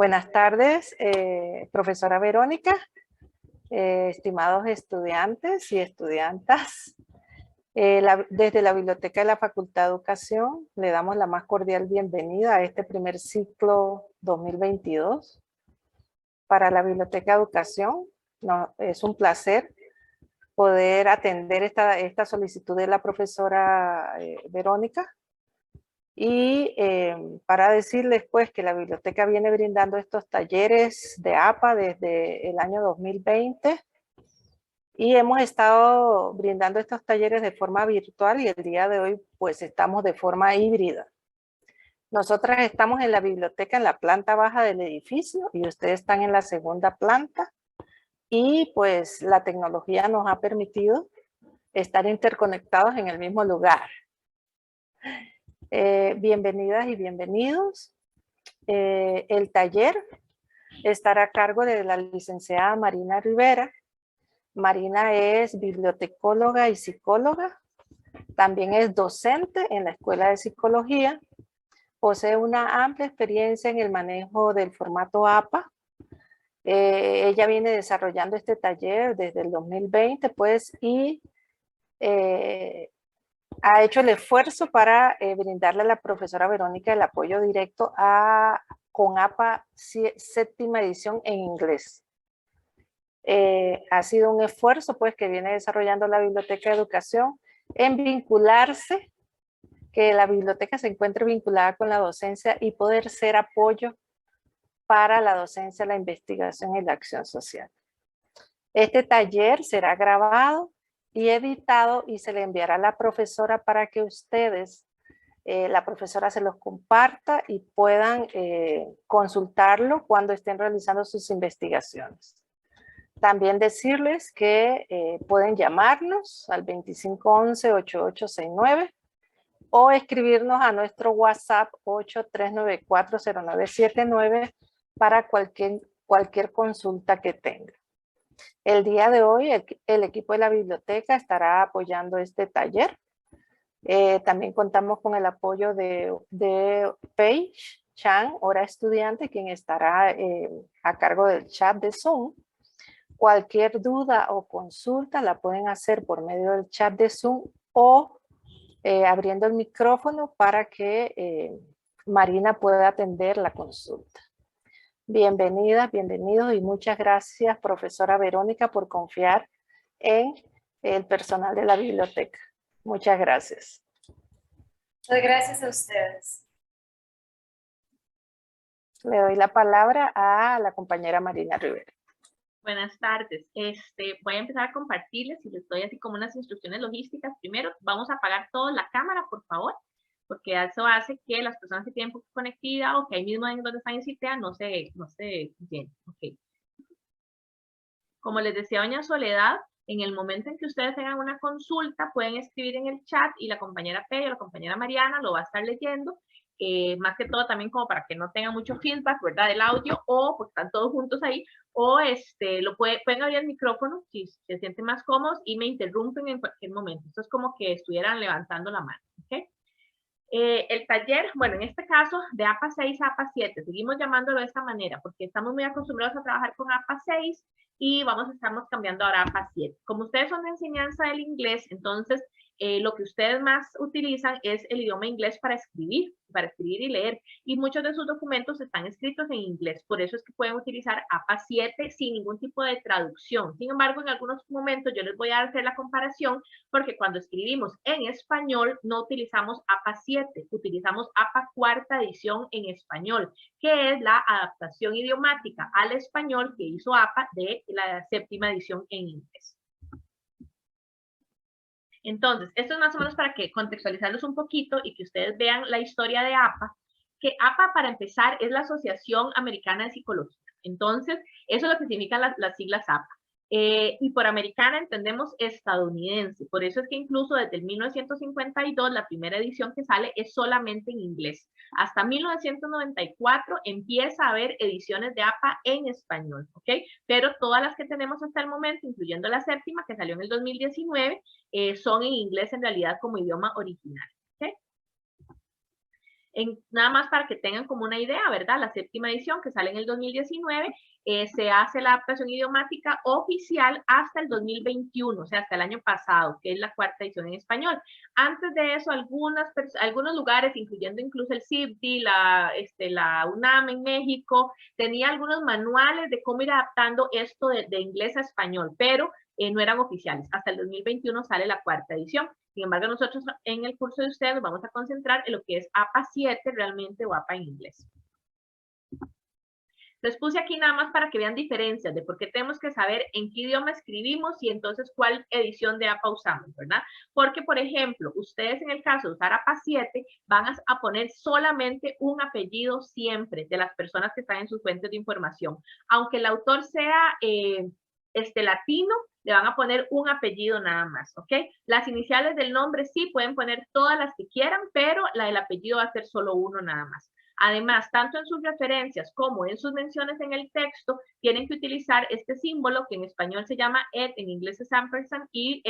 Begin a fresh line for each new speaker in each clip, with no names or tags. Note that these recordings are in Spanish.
Buenas tardes, profesora Verónica, estimados estudiantes y estudiantas. Desde la Biblioteca de la Facultad de Educación le damos la más cordial bienvenida a este primer ciclo 2022. Para la Biblioteca de Educación es un placer poder atender esta solicitud de la profesora Verónica. Y para decirles pues que la biblioteca viene brindando estos talleres de APA desde el año 2020 y hemos estado brindando estos talleres de forma virtual y el día de hoy pues estamos de forma híbrida. Nosotras estamos en la biblioteca en la planta baja del edificio y ustedes están en la segunda planta y pues la tecnología nos ha permitido estar interconectados en el mismo lugar. Bienvenidas y bienvenidos. El taller estará a cargo de la licenciada Marina Rivera. Marina es bibliotecóloga y psicóloga. También es docente en la Escuela de Psicología. Posee una amplia experiencia en el manejo del formato APA. Ella viene desarrollando este taller desde el 2020, pues, y ha hecho el esfuerzo para brindarle a la profesora Verónica el apoyo directo con APA séptima edición en inglés. Ha sido un esfuerzo pues que viene desarrollando la Biblioteca de Educación en vincularse, que la biblioteca se encuentre vinculada con la docencia y poder ser apoyo para la docencia, la investigación y la acción social. Este taller será grabado y editado y se le enviará a la profesora para que ustedes, la profesora se los comparta y puedan consultarlo cuando estén realizando sus investigaciones. También decirles que pueden llamarnos al 2511-8869 o escribirnos a nuestro WhatsApp 83940979 para cualquier consulta que tengan. El día de hoy el equipo de la biblioteca estará apoyando este taller. También contamos con el apoyo de Paige Chan, hora estudiante, quien estará a cargo del chat de Zoom. Cualquier duda o consulta la pueden hacer por medio del chat de Zoom o abriendo el micrófono para que Marina pueda atender la consulta. Bienvenidas, bienvenidos y muchas gracias, profesora Verónica, por confiar en el personal de la biblioteca. Muchas gracias.
Muchas gracias a ustedes.
Le doy la palabra a la compañera Marina Rivera.
Buenas tardes. Voy a empezar a compartirles y les doy así como unas instrucciones logísticas. Primero, vamos a apagar toda la cámara, por favor, porque eso hace que las personas que tienen poca conectividad o que ahí mismo en donde están en CITEA no se llenen. Okay. Como les decía doña Soledad, en el momento en que ustedes tengan una consulta, pueden escribir en el chat y la compañera Pei o la compañera Mariana lo va a estar leyendo. Más que todo también como para que no tenga mucho feedback, ¿verdad? Del audio, o porque están todos juntos ahí, o pueden abrir el micrófono si se sienten más cómodos y me interrumpen en cualquier momento. Esto es como que estuvieran levantando la mano, ¿ok? El taller, bueno, en este caso de APA 6 a APA 7, seguimos llamándolo de esta manera porque estamos muy acostumbrados a trabajar con APA 6 y estamos cambiando ahora a APA 7. Como ustedes son de enseñanza del inglés, entonces lo que ustedes más utilizan es el idioma inglés para escribir y leer, y muchos de sus documentos están escritos en inglés, por eso es que pueden utilizar APA 7 sin ningún tipo de traducción. Sin embargo, en algunos momentos yo les voy a hacer la comparación, porque cuando escribimos en español no utilizamos APA 7, utilizamos APA cuarta edición en español, que es la adaptación idiomática al español que hizo APA de la séptima edición en inglés. Entonces, esto es más o menos para que contextualizarlos un poquito y que ustedes vean la historia de APA, que APA, para empezar, es la Asociación Americana de Psicología. Entonces, eso es lo que significan las siglas APA. Y por americana entendemos estadounidense. Por eso es que incluso desde el 1952, la primera edición que sale es solamente en inglés. Hasta 1994 empieza a haber ediciones de APA en español, ¿ok? Pero todas las que tenemos hasta el momento, incluyendo la séptima, que salió en el 2019, son en inglés en realidad como idioma original. ¿Okay? Nada más para que tengan como una idea, ¿verdad? La 7ª edición que sale en el 2019, se hace la adaptación idiomática oficial hasta el 2021, o sea, hasta el año pasado, que es la 4ª edición en español. Antes de eso, algunos lugares, incluyendo incluso el CIPDI, la UNAM en México, tenía algunos manuales de cómo ir adaptando esto de inglés a español, pero no eran oficiales. Hasta el 2021 sale la 4ª edición. Sin embargo, nosotros en el curso de ustedes nos vamos a concentrar en lo que es APA 7 realmente o APA en inglés. Les puse aquí nada más para que vean diferencias de por qué tenemos que saber en qué idioma escribimos y entonces cuál edición de APA usamos, ¿verdad? Porque, por ejemplo, ustedes en el caso de usar APA 7 van a poner solamente un apellido siempre de las personas que están en sus fuentes de información. Aunque el autor sea latino, le van a poner un apellido nada más, ¿ok? Las iniciales del nombre sí pueden poner todas las que quieran, pero la del apellido va a ser solo uno nada más. Además, tanto en sus referencias como en sus menciones en el texto, tienen que utilizar este símbolo que en español se llama ed, en inglés es ampersand, y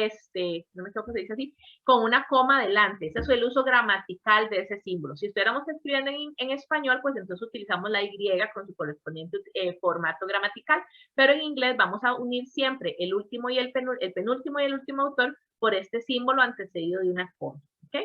no me equivoco, se dice así, con una coma delante. Ese es el uso gramatical de ese símbolo. Si estuviéramos escribiendo en español, pues entonces utilizamos la Y con su correspondiente formato gramatical, pero en inglés vamos a unir siempre el último y el penúltimo y el último autor por este símbolo antecedido de una coma, ¿ok?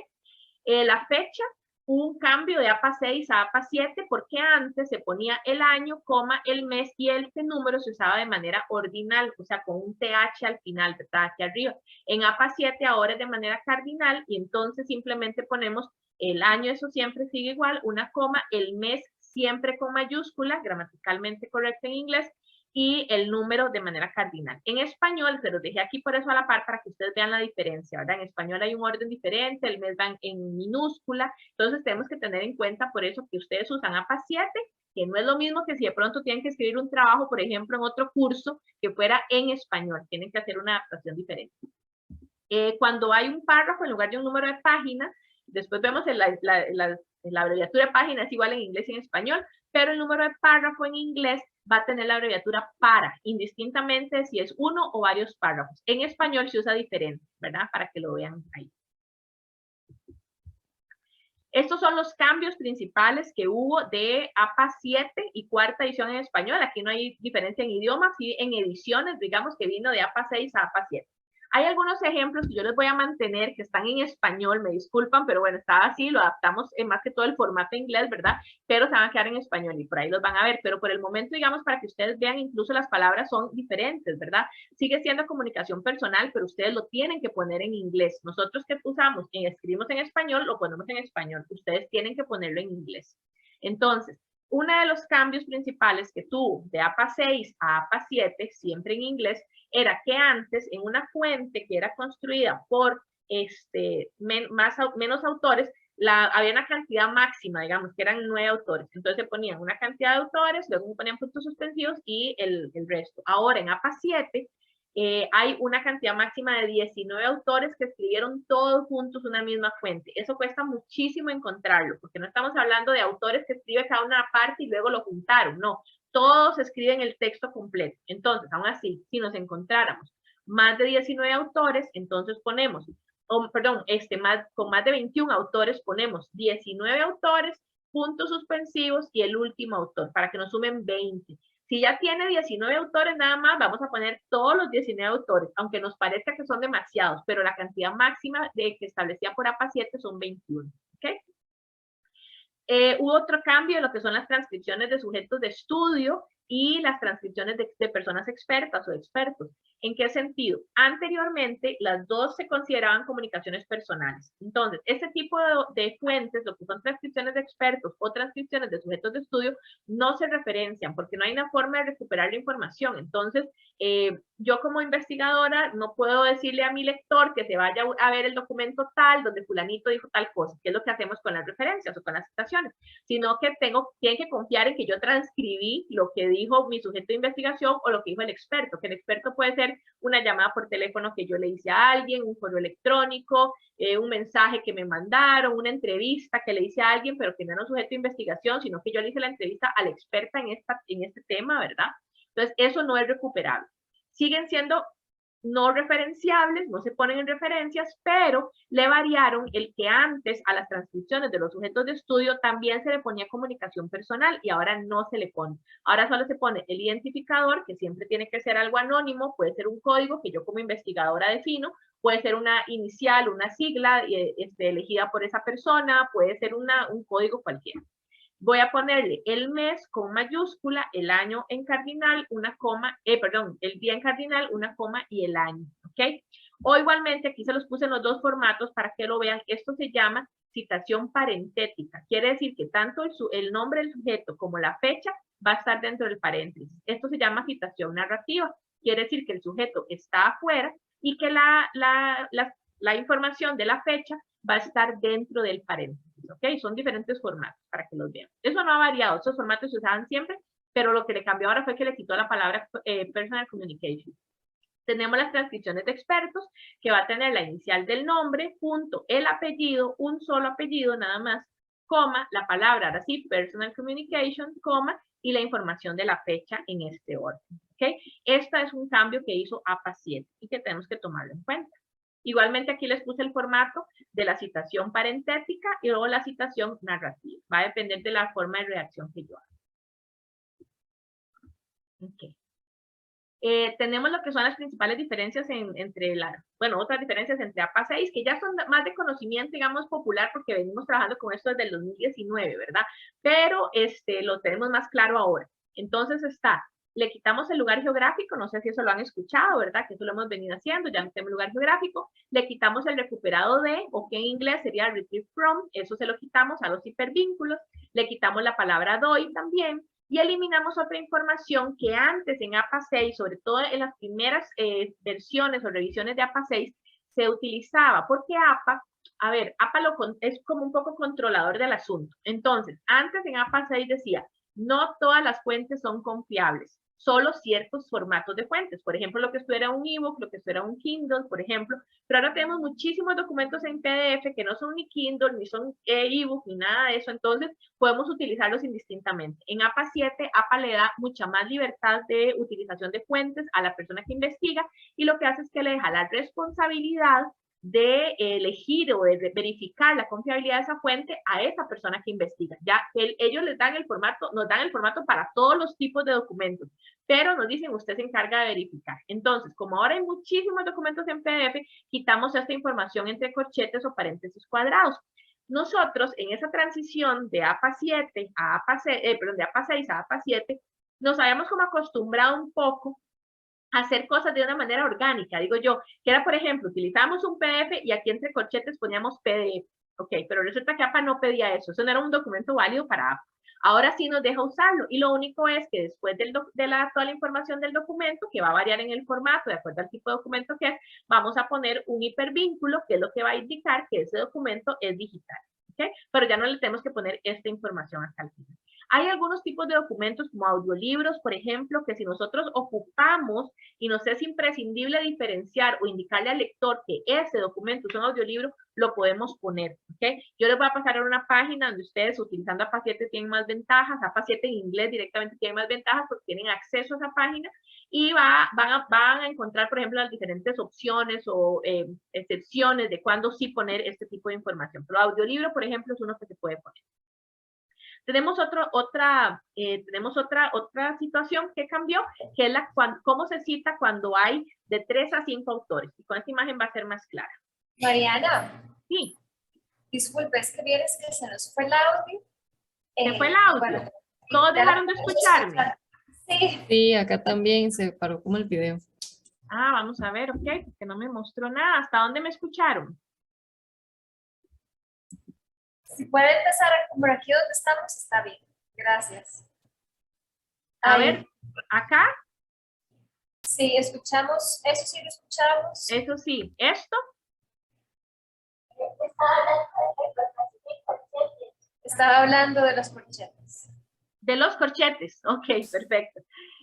La fecha, un cambio de APA 6 a APA 7, porque antes se ponía el año, coma, el mes, y este número se usaba de manera ordinal, o sea, con un TH al final, ¿verdad? Aquí arriba. En APA 7 ahora es de manera cardinal, y entonces simplemente ponemos el año, eso siempre sigue igual, una coma, el mes siempre con mayúscula, gramaticalmente correcto en inglés, y el número de manera cardinal. En español, se los dejé aquí por eso a la par para que ustedes vean la diferencia, ¿verdad? En español hay un orden diferente, el mes va en minúscula, entonces tenemos que tener en cuenta por eso que ustedes usan APA 7, que no es lo mismo que si de pronto tienen que escribir un trabajo, por ejemplo, en otro curso que fuera en español, tienen que hacer una adaptación diferente. Cuando hay un párrafo en lugar de un número de página, después vemos la abreviatura de página es igual en inglés y en español, pero el número de párrafo en inglés va a tener la abreviatura para, indistintamente si es uno o varios párrafos. En español se usa diferente, ¿verdad? Para que lo vean ahí. Estos son los cambios principales que hubo de APA 7 y 4ª edición en español. Aquí no hay diferencia en idiomas, sí en ediciones, digamos que vino de APA 6 a APA 7. Hay algunos ejemplos que yo les voy a mantener que están en español, me disculpan, pero bueno, estaba así, lo adaptamos en más que todo el formato inglés, ¿verdad? Pero se van a quedar en español y por ahí los van a ver, pero por el momento, digamos, para que ustedes vean, incluso las palabras son diferentes, ¿verdad? Sigue siendo comunicación personal, pero ustedes lo tienen que poner en inglés. Nosotros que usamos, escribimos en español, lo ponemos en español. Ustedes tienen que ponerlo en inglés. Entonces, uno de los cambios principales que tuvo de APA 6 a APA 7, siempre en inglés, era que antes en una fuente que era construida por menos autores, había una cantidad máxima, digamos, que eran 9 autores. Entonces se ponían una cantidad de autores, luego se ponían puntos suspensivos y el resto. Ahora en APA 7 hay una cantidad máxima de 19 autores que escribieron todos juntos una misma fuente. Eso cuesta muchísimo encontrarlo, porque no estamos hablando de autores que escriben cada una parte y luego lo juntaron, no. Todos escriben el texto completo. Entonces, aún así, si nos encontráramos más de 19 autores, entonces ponemos, con más de 21 autores ponemos 19 autores, puntos suspensivos y el último autor, para que nos sumen 20. Si ya tiene 19 autores nada más, vamos a poner todos los 19 autores, aunque nos parezca que son demasiados, pero la cantidad máxima que establecía por APA 7 son 21. ¿Ok? Hubo otro cambio en lo que son las transcripciones de sujetos de estudio y las transcripciones de personas expertas o expertos. ¿En qué sentido? Anteriormente, las dos se consideraban comunicaciones personales. Entonces, este tipo de fuentes, lo que son transcripciones de expertos o transcripciones de sujetos de estudio, no se referencian porque no hay una forma de recuperar la información. Entonces, yo como investigadora no puedo decirle a mi lector que se vaya a ver el documento tal, donde fulanito dijo tal cosa, que es lo que hacemos con las referencias o con las citaciones, sino que tienen que confiar en que yo transcribí lo que dijo mi sujeto de investigación o lo que dijo el experto, que el experto puede ser una llamada por teléfono que yo le hice a alguien, un correo electrónico, un mensaje que me mandaron, una entrevista que le hice a alguien, pero que no era un sujeto de investigación, sino que yo le hice la entrevista a la experta en este tema, ¿verdad? Entonces, eso no es recuperable. Siguen siendo no referenciables, no se ponen en referencias, pero le variaron el que antes a las transcripciones de los sujetos de estudio también se le ponía comunicación personal y ahora no se le pone. Ahora solo se pone el identificador, que siempre tiene que ser algo anónimo, puede ser un código que yo como investigadora defino, puede ser una inicial, una sigla elegida por esa persona, puede ser un código cualquiera. Voy a ponerle el mes con mayúscula, el año en cardinal, una coma, el día en cardinal, una coma y el año, ¿ok? O igualmente, aquí se los puse en los dos formatos para que lo vean. Esto se llama citación parentética. Quiere decir que tanto el nombre del sujeto como la fecha va a estar dentro del paréntesis. Esto se llama citación narrativa. Quiere decir que el sujeto está afuera y que la información de la fecha va a estar dentro del paréntesis. ¿Ok? Son diferentes formatos para que los vean. Eso no ha variado, esos formatos se usaban siempre, pero lo que le cambió ahora fue que le quitó la palabra personal communication. Tenemos las transcripciones de expertos, que va a tener la inicial del nombre, punto, el apellido, un solo apellido nada más, coma, la palabra, ahora sí, personal communication, coma, y la información de la fecha en este orden. ¿Ok? Este es un cambio que hizo APA 7 y que tenemos que tomarlo en cuenta. Igualmente aquí les puse el formato de la citación parentética y luego la citación narrativa. Va a depender de la forma de redacción que yo haga. Okay. Tenemos lo que son las principales diferencias otras diferencias entre APA 6, que ya son más de conocimiento, digamos, popular, porque venimos trabajando con esto desde el 2019, ¿verdad? Pero lo tenemos más claro ahora. Entonces le quitamos el lugar geográfico, no sé si eso lo han escuchado, ¿verdad? Que eso lo hemos venido haciendo, ya no tenemos lugar geográfico. Le quitamos el recuperado de, o que en inglés sería retrieve from, eso se lo quitamos a los hipervínculos. Le quitamos la palabra doy también. Y eliminamos otra información que antes en APA 6, sobre todo en las primeras versiones o revisiones de APA 6, se utilizaba, porque APA es como un poco controlador del asunto. Entonces, antes en APA 6 decía, no todas las fuentes son confiables, solo ciertos formatos de fuentes. Por ejemplo, lo que esto era un ebook, lo que esto era un Kindle, por ejemplo. Pero ahora tenemos muchísimos documentos en PDF que no son ni Kindle, ni son ebook, ni nada de eso. Entonces, podemos utilizarlos indistintamente. En APA 7, APA le da mucha más libertad de utilización de fuentes a la persona que investiga y lo que hace es que le deja la responsabilidad de elegir o de verificar la confiabilidad de esa fuente a esa persona que investiga. Ya ellos les dan el formato, nos dan el formato para todos los tipos de documentos, pero nos dicen, usted se encarga de verificar. Entonces, como ahora hay muchísimos documentos en PDF, quitamos esta información entre corchetes o paréntesis cuadrados. Nosotros, en esa transición de APA 7 a APA 6, de APA 6 a APA 7, nos habíamos como acostumbrado un poco hacer cosas de una manera orgánica, digo yo, que era, por ejemplo, utilizamos un PDF y aquí entre corchetes poníamos PDF, ok, pero resulta que APA no pedía eso no era un documento válido para APA. Ahora sí nos deja usarlo y lo único es que después de toda la información del documento, que va a variar en el formato de acuerdo al tipo de documento que es, vamos a poner un hipervínculo, que es lo que va a indicar que ese documento es digital, ok, pero ya no le tenemos que poner esta información hasta el final. Hay algunos tipos de documentos como audiolibros, por ejemplo, que si nosotros ocupamos y nos es imprescindible diferenciar o indicarle al lector que ese documento es un audiolibro, lo podemos poner, ¿ok? Yo les voy a pasar a una página donde ustedes utilizando APA 7 tienen más ventajas, APA 7 en inglés directamente tienen más ventajas porque tienen acceso a esa página y van a encontrar, por ejemplo, las diferentes opciones o excepciones de cuándo sí poner este tipo de información. Pero audiolibro, por ejemplo, es uno que se puede poner. Tenemos otra situación que cambió, que es cómo se cita cuando hay de 3 a 5 autores. Y con esta imagen va a ser más clara.
Mariana.
Sí.
Disculpe, es que vienes que se nos fue el audio.
¿Se fue el audio? Bueno, ¿todos dejaron de escucharme?
Sí.
Sí, acá también se paró como el video.
Ah, vamos a ver, ok, que no me mostró nada. ¿Hasta dónde me escucharon?
Si puede empezar por aquí donde estamos, está bien. Gracias.
A ver, ¿acá?
Sí, escuchamos. Eso sí lo escuchamos.
Eso sí. ¿Esto?
Estaba hablando de los corchetes.
De los corchetes. Ok, perfecto.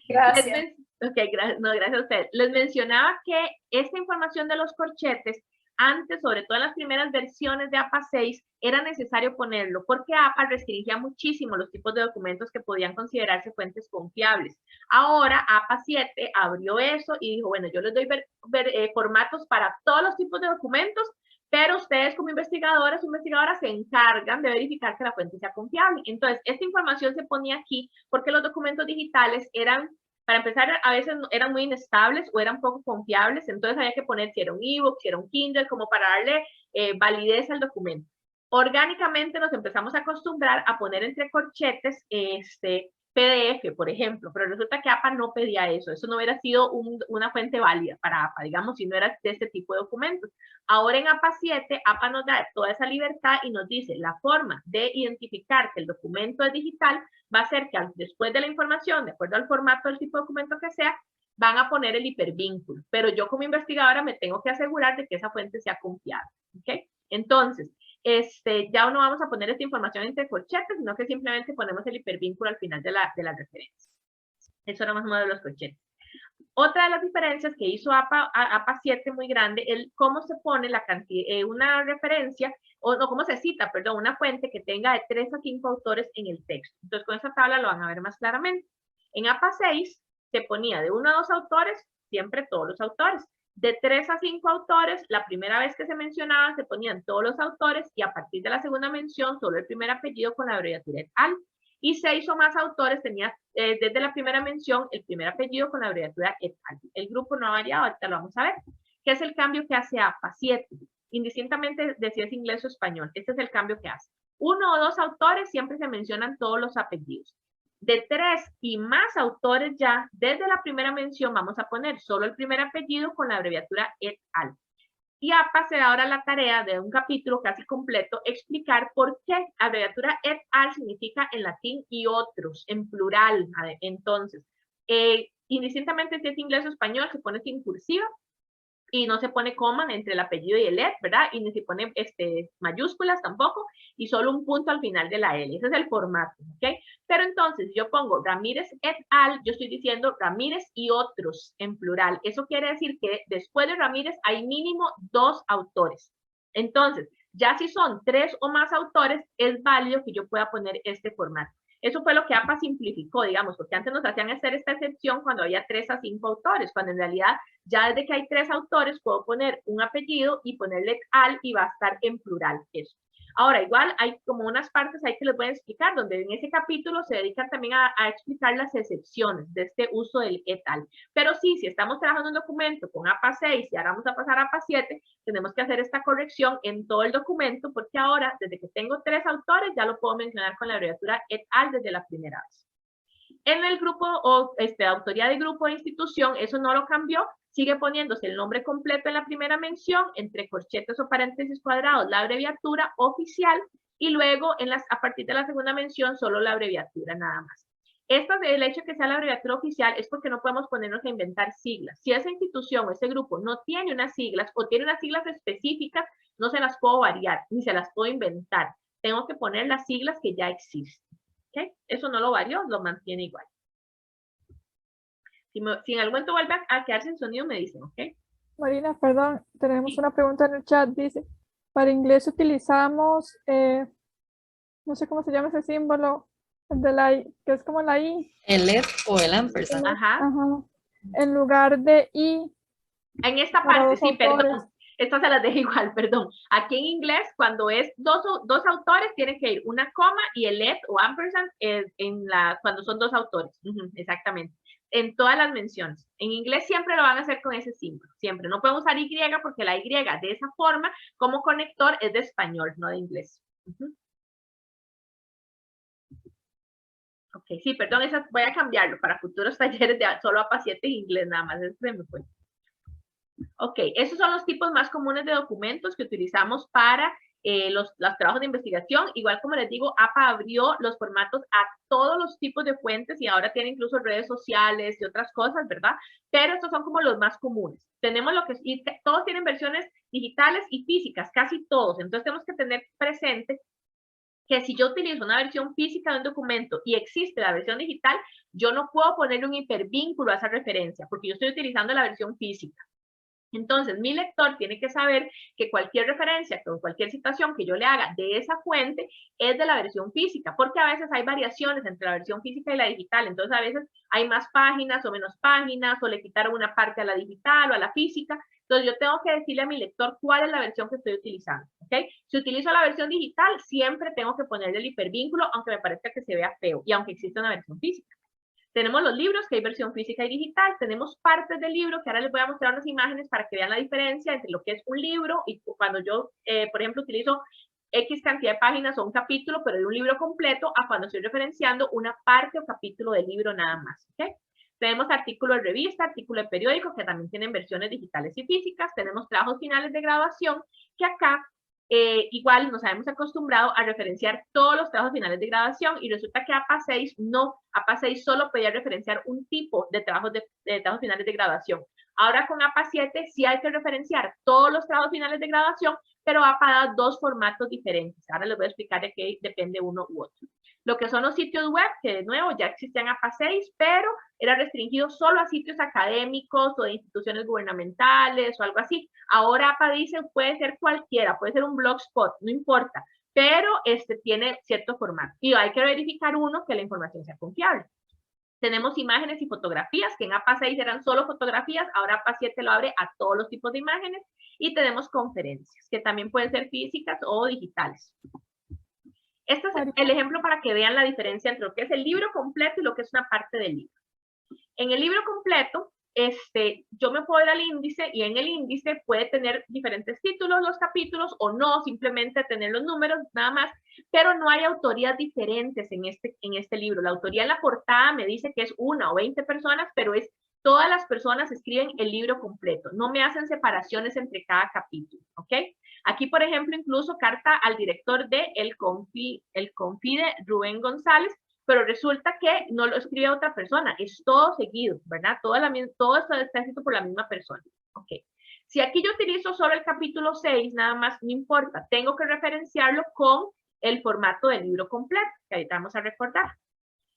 Gracias.
Ok, gracias a ustedes. Les mencionaba que esta información de los corchetes Antes, sobre todo en las primeras versiones de APA 6, era necesario ponerlo porque APA restringía muchísimo los tipos de documentos que podían considerarse fuentes confiables. Ahora APA 7 abrió eso y dijo, bueno, yo les doy formatos para todos los tipos de documentos, pero ustedes como investigadores o investigadoras se encargan de verificar que la fuente sea confiable. Entonces, esta información se ponía aquí porque los documentos digitales eran, para empezar, a veces eran muy inestables o eran poco confiables, entonces había que poner si era un ebook, si era un Kindle, como para darle validez al documento. Orgánicamente nos empezamos a acostumbrar a poner entre corchetes PDF, por ejemplo, pero resulta que APA no pedía eso no hubiera sido una fuente válida para APA, digamos, si no era de este tipo de documentos. Ahora en APA 7, APA nos da toda esa libertad y nos dice la forma de identificar que el documento es digital va a ser que después de la información, de acuerdo al formato del tipo de documento que sea, van a poner el hipervínculo, pero yo como investigadora me tengo que asegurar de que esa fuente sea confiable, ¿ok? Entonces, ya no vamos a poner esta información entre corchetes, sino que simplemente ponemos el hipervínculo al final de la referencia. Eso era más o menos de los corchetes. Otra de las diferencias que hizo APA 7 muy grande es cómo se pone la cantidad, una referencia, o no, cómo se cita, perdón, una fuente que tenga de 3 a 5 autores en el texto. Entonces, con esta tabla lo van a ver más claramente. En APA 6 se ponía de 1 a 2 autores, siempre todos los autores. De 3 a 5 autores, la primera vez que se mencionaban se ponían todos los autores y a partir de la segunda mención solo el primer apellido con la abreviatura et al. Y 6 o más autores tenía desde la primera mención el primer apellido con la abreviatura et al. El grupo no ha variado, ahorita lo vamos a ver. ¿Qué es el cambio que hace APA 7? Indistintamente de si es inglés o español, este es el cambio que hace. 1 o 2 autores siempre se mencionan todos los apellidos. De 3 y más autores ya, desde la primera mención vamos a poner solo el primer apellido con la abreviatura et al. Y APA se da ahora la tarea de un capítulo casi completo explicar por qué abreviatura et al significa en latín y otros, en plural. Entonces, indistintamente si es inglés o español, se pone sin cursiva y no se pone coma entre el apellido y el et, ¿verdad? Y ni se pone mayúsculas tampoco, y solo un punto al final de la L. Ese es el formato, ¿ok? Pero entonces, yo pongo Ramírez et al, yo estoy diciendo Ramírez y otros en plural. Eso quiere decir que después de Ramírez hay mínimo 2 autores. Entonces, ya si son 3 o más autores, es válido que yo pueda poner este formato. Eso fue lo que APA simplificó, digamos, porque antes nos hacían hacer esta excepción cuando había 3 a 5 autores, cuando en realidad ya desde que hay 3 autores puedo poner un apellido y ponerle al y va a estar en plural eso. Ahora, igual hay como unas partes ahí que les voy a explicar, donde en ese capítulo se dedican también a explicar las excepciones de este uso del et al. Pero sí, si estamos trabajando un documento con APA 6 y ahora vamos a pasar a APA 7, tenemos que hacer esta corrección en todo el documento, porque ahora, desde que tengo 3 autores, ya lo puedo mencionar con la abreviatura et al desde la primera vez. En el grupo o autoría de grupo o institución, eso no lo cambió, sigue poniéndose el nombre completo en la primera mención, entre corchetes o paréntesis cuadrados, la abreviatura oficial, y luego a partir de la segunda mención, solo la abreviatura nada más. El hecho de que sea la abreviatura oficial es porque no podemos ponernos a inventar siglas. Si esa institución o ese grupo no tiene unas siglas o tiene unas siglas específicas, no se las puedo variar, ni se las puedo inventar. Tengo que poner las siglas que ya existen. ¿Okay? Eso no lo varió, lo mantiene igual. Si en algún momento vuelve a quedarse en sonido, me dicen, ¿ok?
Marina, perdón, tenemos una pregunta en el chat. Dice, para inglés utilizamos, no sé cómo se llama ese símbolo, el de la I, que es como la I.
El et o el ampersand.
Ajá.
Ajá. En lugar de I.
En esta
para
parte,
dos
sí,
autores.
perdón. Esta se las dejo igual, perdón. Aquí en inglés, cuando es dos autores, tiene que ir una coma y el et o ampersand cuando son 2 autores. Exactamente. En todas las menciones. En inglés siempre lo van a hacer con ese símbolo. Siempre. No podemos usar Y porque la Y de esa forma, como conector, es de español, no de inglés. Ok, sí, perdón, voy a cambiarlo para futuros talleres de solo APA 7 en inglés nada más. Eso se me fue. Ok, esos son los tipos más comunes de documentos que utilizamos para los trabajos de investigación. Igual como les digo, APA abrió los formatos a todos los tipos de fuentes y ahora tiene incluso redes sociales y otras cosas, ¿verdad? Pero estos son como los más comunes. Tenemos todos tienen versiones digitales y físicas, casi todos. Entonces tenemos que tener presente que si yo utilizo una versión física de un documento y existe la versión digital, yo no puedo ponerle un hipervínculo a esa referencia porque yo estoy utilizando la versión física. Entonces, mi lector tiene que saber que cualquier referencia, con cualquier citación que yo le haga de esa fuente es de la versión física, porque a veces hay variaciones entre la versión física y la digital. Entonces, a veces hay más páginas o menos páginas, o le quitaron una parte a la digital o a la física. Entonces, yo tengo que decirle a mi lector cuál es la versión que estoy utilizando, ¿ok? Si utilizo la versión digital, siempre tengo que ponerle el hipervínculo, aunque me parezca que se vea feo, y aunque exista una versión física. Tenemos los libros, que hay versión física y digital. Tenemos partes del libro, que ahora les voy a mostrar unas imágenes para que vean la diferencia entre lo que es un libro y cuando yo, por ejemplo, utilizo X cantidad de páginas o un capítulo, pero de un libro completo, a cuando estoy referenciando una parte o capítulo del libro nada más, ¿ok? Tenemos artículos de revista, artículos de periódico, que también tienen versiones digitales y físicas. Tenemos trabajos finales de graduación, que acá igual nos habíamos acostumbrado a referenciar todos los trabajos finales de graduación y resulta que APA 6 no, APA 6 solo podía referenciar un tipo de trabajos finales de graduación. Ahora con APA 7 sí hay que referenciar todos los trabajos finales de graduación, pero APA da dos formatos diferentes. Ahora les voy a explicar de qué depende uno u otro. Lo que son los sitios web, que de nuevo ya existían APA 6, pero era restringido solo a sitios académicos o de instituciones gubernamentales o algo así. Ahora APA dice, puede ser cualquiera, puede ser un blogspot, no importa, pero tiene cierto formato. Y hay que verificar uno, que la información sea confiable. Tenemos imágenes y fotografías, que en APA 6 eran solo fotografías, ahora APA 7 lo abre a todos los tipos de imágenes. Y tenemos conferencias, que también pueden ser físicas o digitales. Este es el ejemplo para que vean la diferencia entre lo que es el libro completo y lo que es una parte del libro. En el libro completo, yo me puedo ir al índice y en el índice puede tener diferentes títulos los capítulos o no, simplemente tener los números nada más, pero no hay autorías diferentes en este libro. La autoría en la portada me dice que es 1 o 20 personas, pero es todas las personas escriben el libro completo. No me hacen separaciones entre cada capítulo, ¿ok? Aquí, por ejemplo, incluso carta al director de El Confide, Rubén González, pero resulta que no lo escribe otra persona, es todo seguido, ¿verdad? Todo está escrito por la misma persona, ¿ok? Si aquí yo utilizo solo el capítulo 6, nada más, no importa, tengo que referenciarlo con el formato del libro completo, que ahorita vamos a recordar.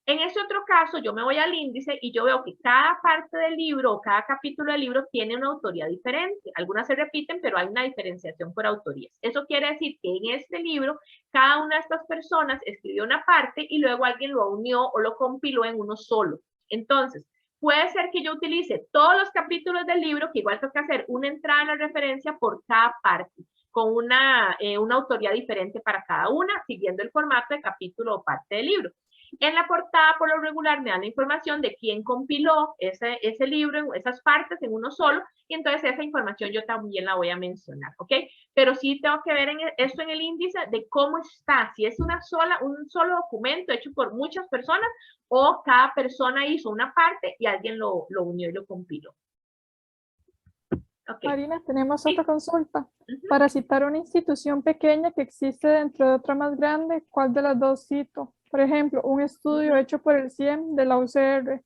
En ese otro caso, yo me voy al índice y yo veo que cada parte del libro o cada capítulo del libro tiene una autoría diferente. Algunas se repiten, pero hay una diferenciación por autorías. Eso quiere decir que en este libro, cada una de estas personas escribió una parte y luego alguien lo unió o lo compiló en uno solo. Entonces, puede ser que yo utilice todos los capítulos del libro, que igual tengo que hacer una entrada en la referencia por cada parte, con una autoría diferente para cada una, siguiendo el formato de capítulo o parte del libro. En la portada, por lo regular, me dan la información de quién compiló ese libro, esas partes en uno solo, y entonces esa información yo también la voy a mencionar, ¿ok? Pero sí tengo que ver esto en el índice de cómo está, si es un solo documento hecho por muchas personas, o cada persona hizo una parte y alguien lo unió y lo compiló. Okay.
Marina, tenemos otra consulta. Para citar una institución pequeña que existe dentro de otra más grande, ¿cuál de las dos cito? Por ejemplo, un estudio hecho por el CIEM de la UCR.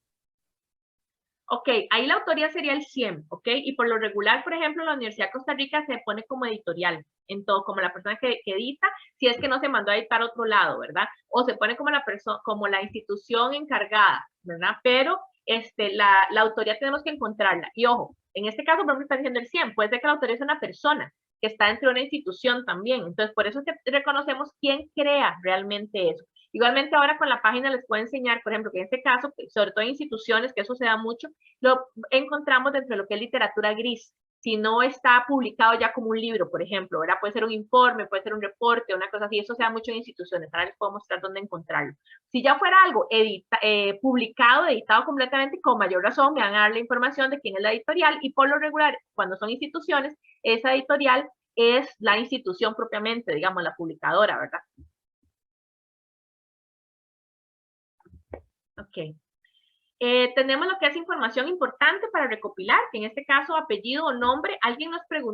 Ok, ahí la autoría sería el CIEM, ¿ok? Y por lo regular, por ejemplo, la Universidad de Costa Rica se pone como editorial, en todo, como la persona que edita, si es que no se mandó a editar a otro lado, ¿verdad? O se pone como la institución encargada, ¿verdad? Pero la autoría tenemos que encontrarla. Y ojo, en este caso, por ejemplo, está diciendo el CIEM, puede ser que la autoría sea una persona que está dentro de una institución también. Entonces, por eso es que reconocemos quién crea realmente eso. Igualmente ahora con la página les puedo enseñar, por ejemplo, que en este caso, sobre todo en instituciones, que eso se da mucho, lo encontramos dentro de lo que es literatura gris. Si no está publicado ya como un libro, por ejemplo, ¿verdad? Puede ser un informe, puede ser un reporte, una cosa así, eso se da mucho en instituciones. Ahora les puedo mostrar dónde encontrarlo. Si ya fuera algo publicado, editado completamente, con mayor razón me van a dar la información de quién es la editorial y por lo regular, cuando son instituciones, esa editorial es la institución propiamente, digamos, la publicadora, ¿verdad? Ok. Tenemos lo que es información importante para recopilar, que en este caso apellido o nombre,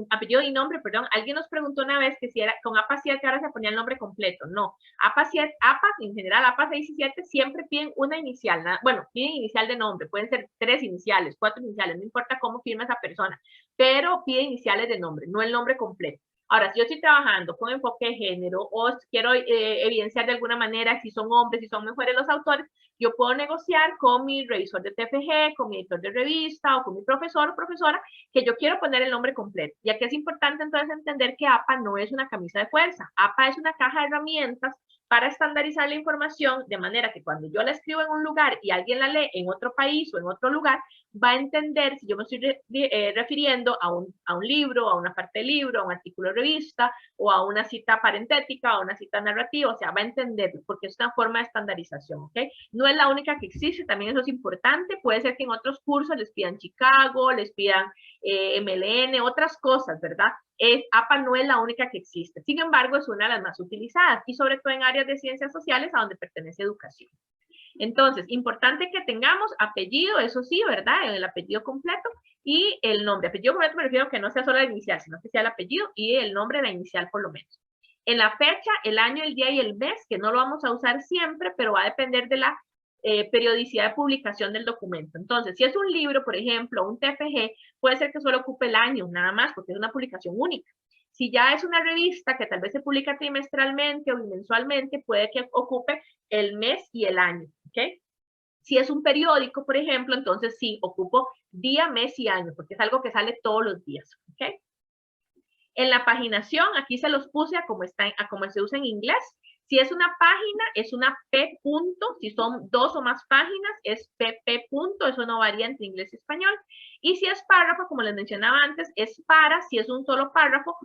apellido y nombre, perdón, alguien nos preguntó una vez que si era con APA 7 ahora se ponía el nombre completo. No, APA en general, APA 6 y 7 siempre piden una inicial, piden inicial de nombre, pueden ser 3 iniciales, 4 iniciales, no importa cómo firma esa persona, pero pide iniciales de nombre, no el nombre completo. Ahora, si yo estoy trabajando con enfoque de género o quiero evidenciar de alguna manera si son hombres, si son mujeres los autores, yo puedo negociar con mi revisor de TFG, con mi editor de revista o con mi profesor o profesora que yo quiero poner el nombre completo. Y aquí es importante entonces entender que APA no es una camisa de fuerza. APA es una caja de herramientas para estandarizar la información de manera que cuando yo la escribo en un lugar y alguien la lee en otro país o en otro lugar, va a entender si yo me estoy refiriendo a un libro, a una parte del libro, a un artículo de revista, o a una cita parentética, o a una cita narrativa, o sea, va a entender, porque es una forma de estandarización, ¿ok? No es la única que existe, también eso es importante, puede ser que en otros cursos les pidan Chicago, les pidan MLN, otras cosas, ¿verdad? APA no es la única que existe, sin embargo, es una de las más utilizadas, y sobre todo en áreas de ciencias sociales a donde pertenece educación. Entonces, importante que tengamos apellido, eso sí, ¿verdad? El apellido completo y el nombre. Apellido completo me refiero a que no sea solo la inicial, sino que sea el apellido y el nombre, la inicial por lo menos. En la fecha, el año, el día y el mes, que no lo vamos a usar siempre, pero va a depender de la periodicidad de publicación del documento. Entonces, si es un libro, por ejemplo, un TFG, puede ser que solo ocupe el año, nada más, porque es una publicación única. Si ya es una revista que tal vez se publica trimestralmente o bimensualmente, puede que ocupe el mes y el año, ¿ok? Si es un periódico, por ejemplo, entonces sí, ocupo día, mes y año, porque es algo que sale todos los días, ¿ok? En la paginación, aquí se los puse a como se usa en inglés. Si es una página, es una P punto. Si son 2 o más páginas, es PP punto. Eso no varía entre inglés y español. Y si es párrafo, como les mencionaba antes, es para, si es un solo párrafo,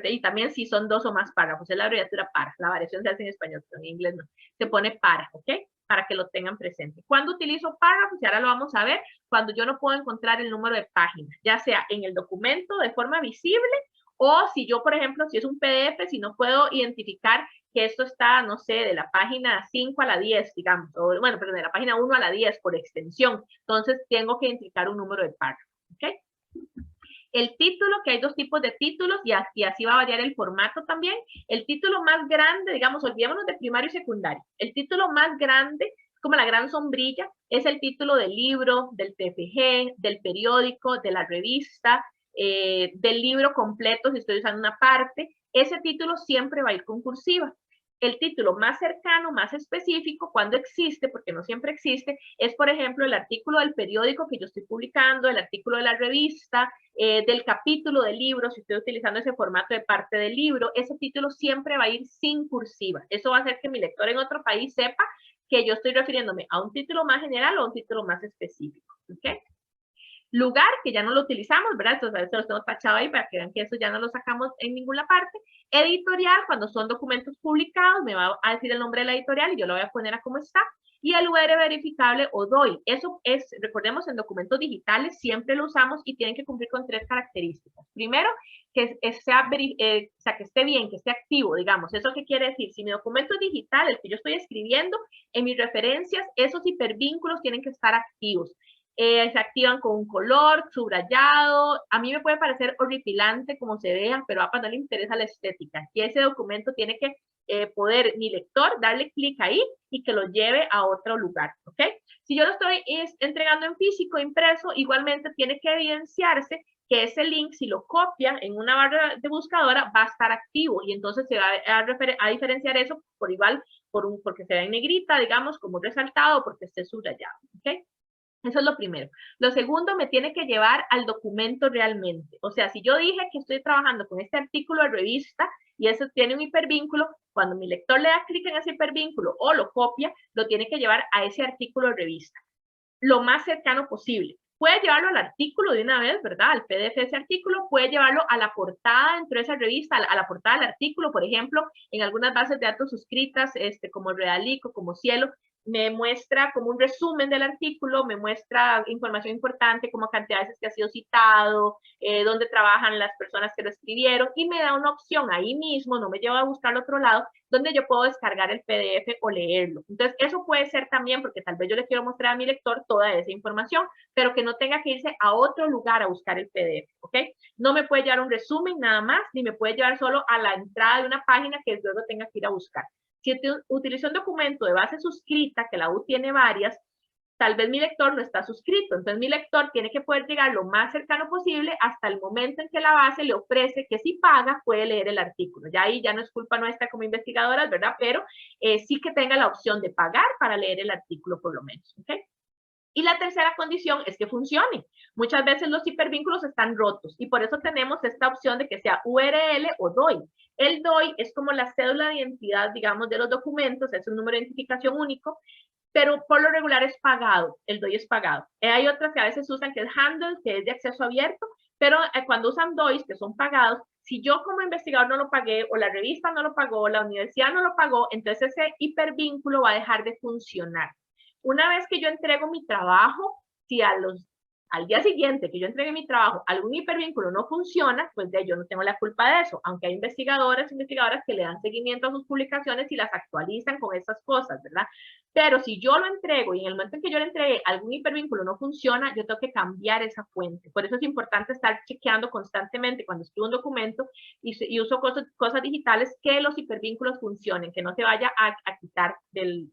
y también si son 2 o más párrafos. Es la abreviatura para. La variación se hace en español, pero en inglés no. Se pone para, ¿ok? Para que lo tengan presente. ¿Cuándo utilizo párrafos? Y ahora lo vamos a ver. Cuando yo no puedo encontrar el número de páginas, ya sea en el documento de forma visible, o si yo, por ejemplo, si es un PDF, si no puedo identificar que esto está, no sé, de la página 5 a la 10, digamos, o bueno, perdón, de la página 1 a la 10 por extensión. Entonces, tengo que identificar un número de párrafo, ¿ok? El título, que hay 2 tipos de títulos y así va a variar el formato también. El título más grande, digamos, olvidémonos de primario y secundario. El título más grande, como la gran sombrilla, es el título del libro, del TFG, del periódico, de la revista, del libro completo, si estoy usando una parte. Ese título siempre va a ir con cursiva. El título más cercano, más específico, cuando existe, porque no siempre existe, es, por ejemplo, el artículo del periódico que yo estoy publicando, el artículo de la revista, del capítulo del libro, si estoy utilizando ese formato de parte del libro, ese título siempre va a ir sin cursiva. Eso va a hacer que mi lector en otro país sepa que yo estoy refiriéndome a un título más general o a un título más específico, ¿ok? Lugar, que ya no lo utilizamos, ¿verdad? Entonces, a veces los tengo tachado ahí para que vean que eso ya no lo sacamos en ninguna parte. Editorial, cuando son documentos publicados, me va a decir el nombre de la editorial y yo lo voy a poner a cómo está. Y el UR verificable o DOI. Eso es, recordemos, en documentos digitales siempre lo usamos y tienen que cumplir con 3 características. Primero, que sea, o sea, que esté bien, que esté activo, digamos. ¿Eso qué quiere decir? Si mi documento es digital, el que yo estoy escribiendo, en mis referencias, esos hipervínculos tienen que estar activos. Se activan con un color, subrayado. A mí me puede parecer horripilante como se vea, pero a APA no le interesa la estética. Y ese documento tiene que poder mi lector darle clic ahí y que lo lleve a otro lugar, ¿ok? Si yo lo estoy entregando en físico, impreso, igualmente tiene que evidenciarse que ese link, si lo copian en una barra de buscadora, va a estar activo y entonces se va a diferenciar eso por igual, porque se ve en negrita, digamos, como resaltado, porque esté subrayado, ¿ok? Eso es lo primero. Lo segundo, me tiene que llevar al documento realmente. O sea, si yo dije que estoy trabajando con este artículo de revista y eso tiene un hipervínculo, cuando mi lector le da clic en ese hipervínculo o lo copia, lo tiene que llevar a ese artículo de revista. Lo más cercano posible. Puede llevarlo al artículo de una vez, ¿verdad? Al PDF de ese artículo. Puede llevarlo a la portada dentro de esa revista, a la portada del artículo, por ejemplo, en algunas bases de datos suscritas, como Redalic o como Cielo, me muestra como un resumen del artículo, me muestra información importante como cantidad de veces que ha sido citado, dónde trabajan las personas que lo escribieron, y me da una opción ahí mismo, no me lleva a buscar al otro lado, donde yo puedo descargar el PDF o leerlo. Entonces, eso puede ser también, porque tal vez yo le quiero mostrar a mi lector toda esa información, pero que no tenga que irse a otro lugar a buscar el PDF, ¿ok? No me puede llevar un resumen nada más, ni me puede llevar solo a la entrada de una página que luego tenga que ir a buscar. Si utilizo un documento de base suscrita, que la U tiene varias, tal vez mi lector no está suscrito, entonces mi lector tiene que poder llegar lo más cercano posible hasta el momento en que la base le ofrece que si paga puede leer el artículo. Ya ahí ya no es culpa nuestra como investigadoras, ¿verdad? Pero sí que tenga la opción de pagar para leer el artículo por lo menos, ¿ok? Y la tercera condición es que funcione. Muchas veces los hipervínculos están rotos y por eso tenemos esta opción de que sea URL o DOI. El DOI es como la cédula de identidad, digamos, de los documentos, es un número de identificación único, pero por lo regular es pagado, el DOI es pagado. Hay otras que a veces usan que es handle, que es de acceso abierto, pero cuando usan DOIs, que son pagados, si yo como investigador no lo pagué, o la revista no lo pagó, la universidad no lo pagó, entonces ese hipervínculo va a dejar de funcionar. Una vez que yo entrego mi trabajo, si al día siguiente que yo entregue mi trabajo, algún hipervínculo no funciona, pues yo no tengo la culpa de eso, aunque hay investigadoras que le dan seguimiento a sus publicaciones y las actualizan con esas cosas, ¿verdad? Pero si yo lo entrego y en el momento en que yo lo entregué algún hipervínculo no funciona, yo tengo que cambiar esa fuente. Por eso es importante estar chequeando constantemente cuando escribo un documento y uso cosas digitales que los hipervínculos funcionen, que no se vaya a quitar de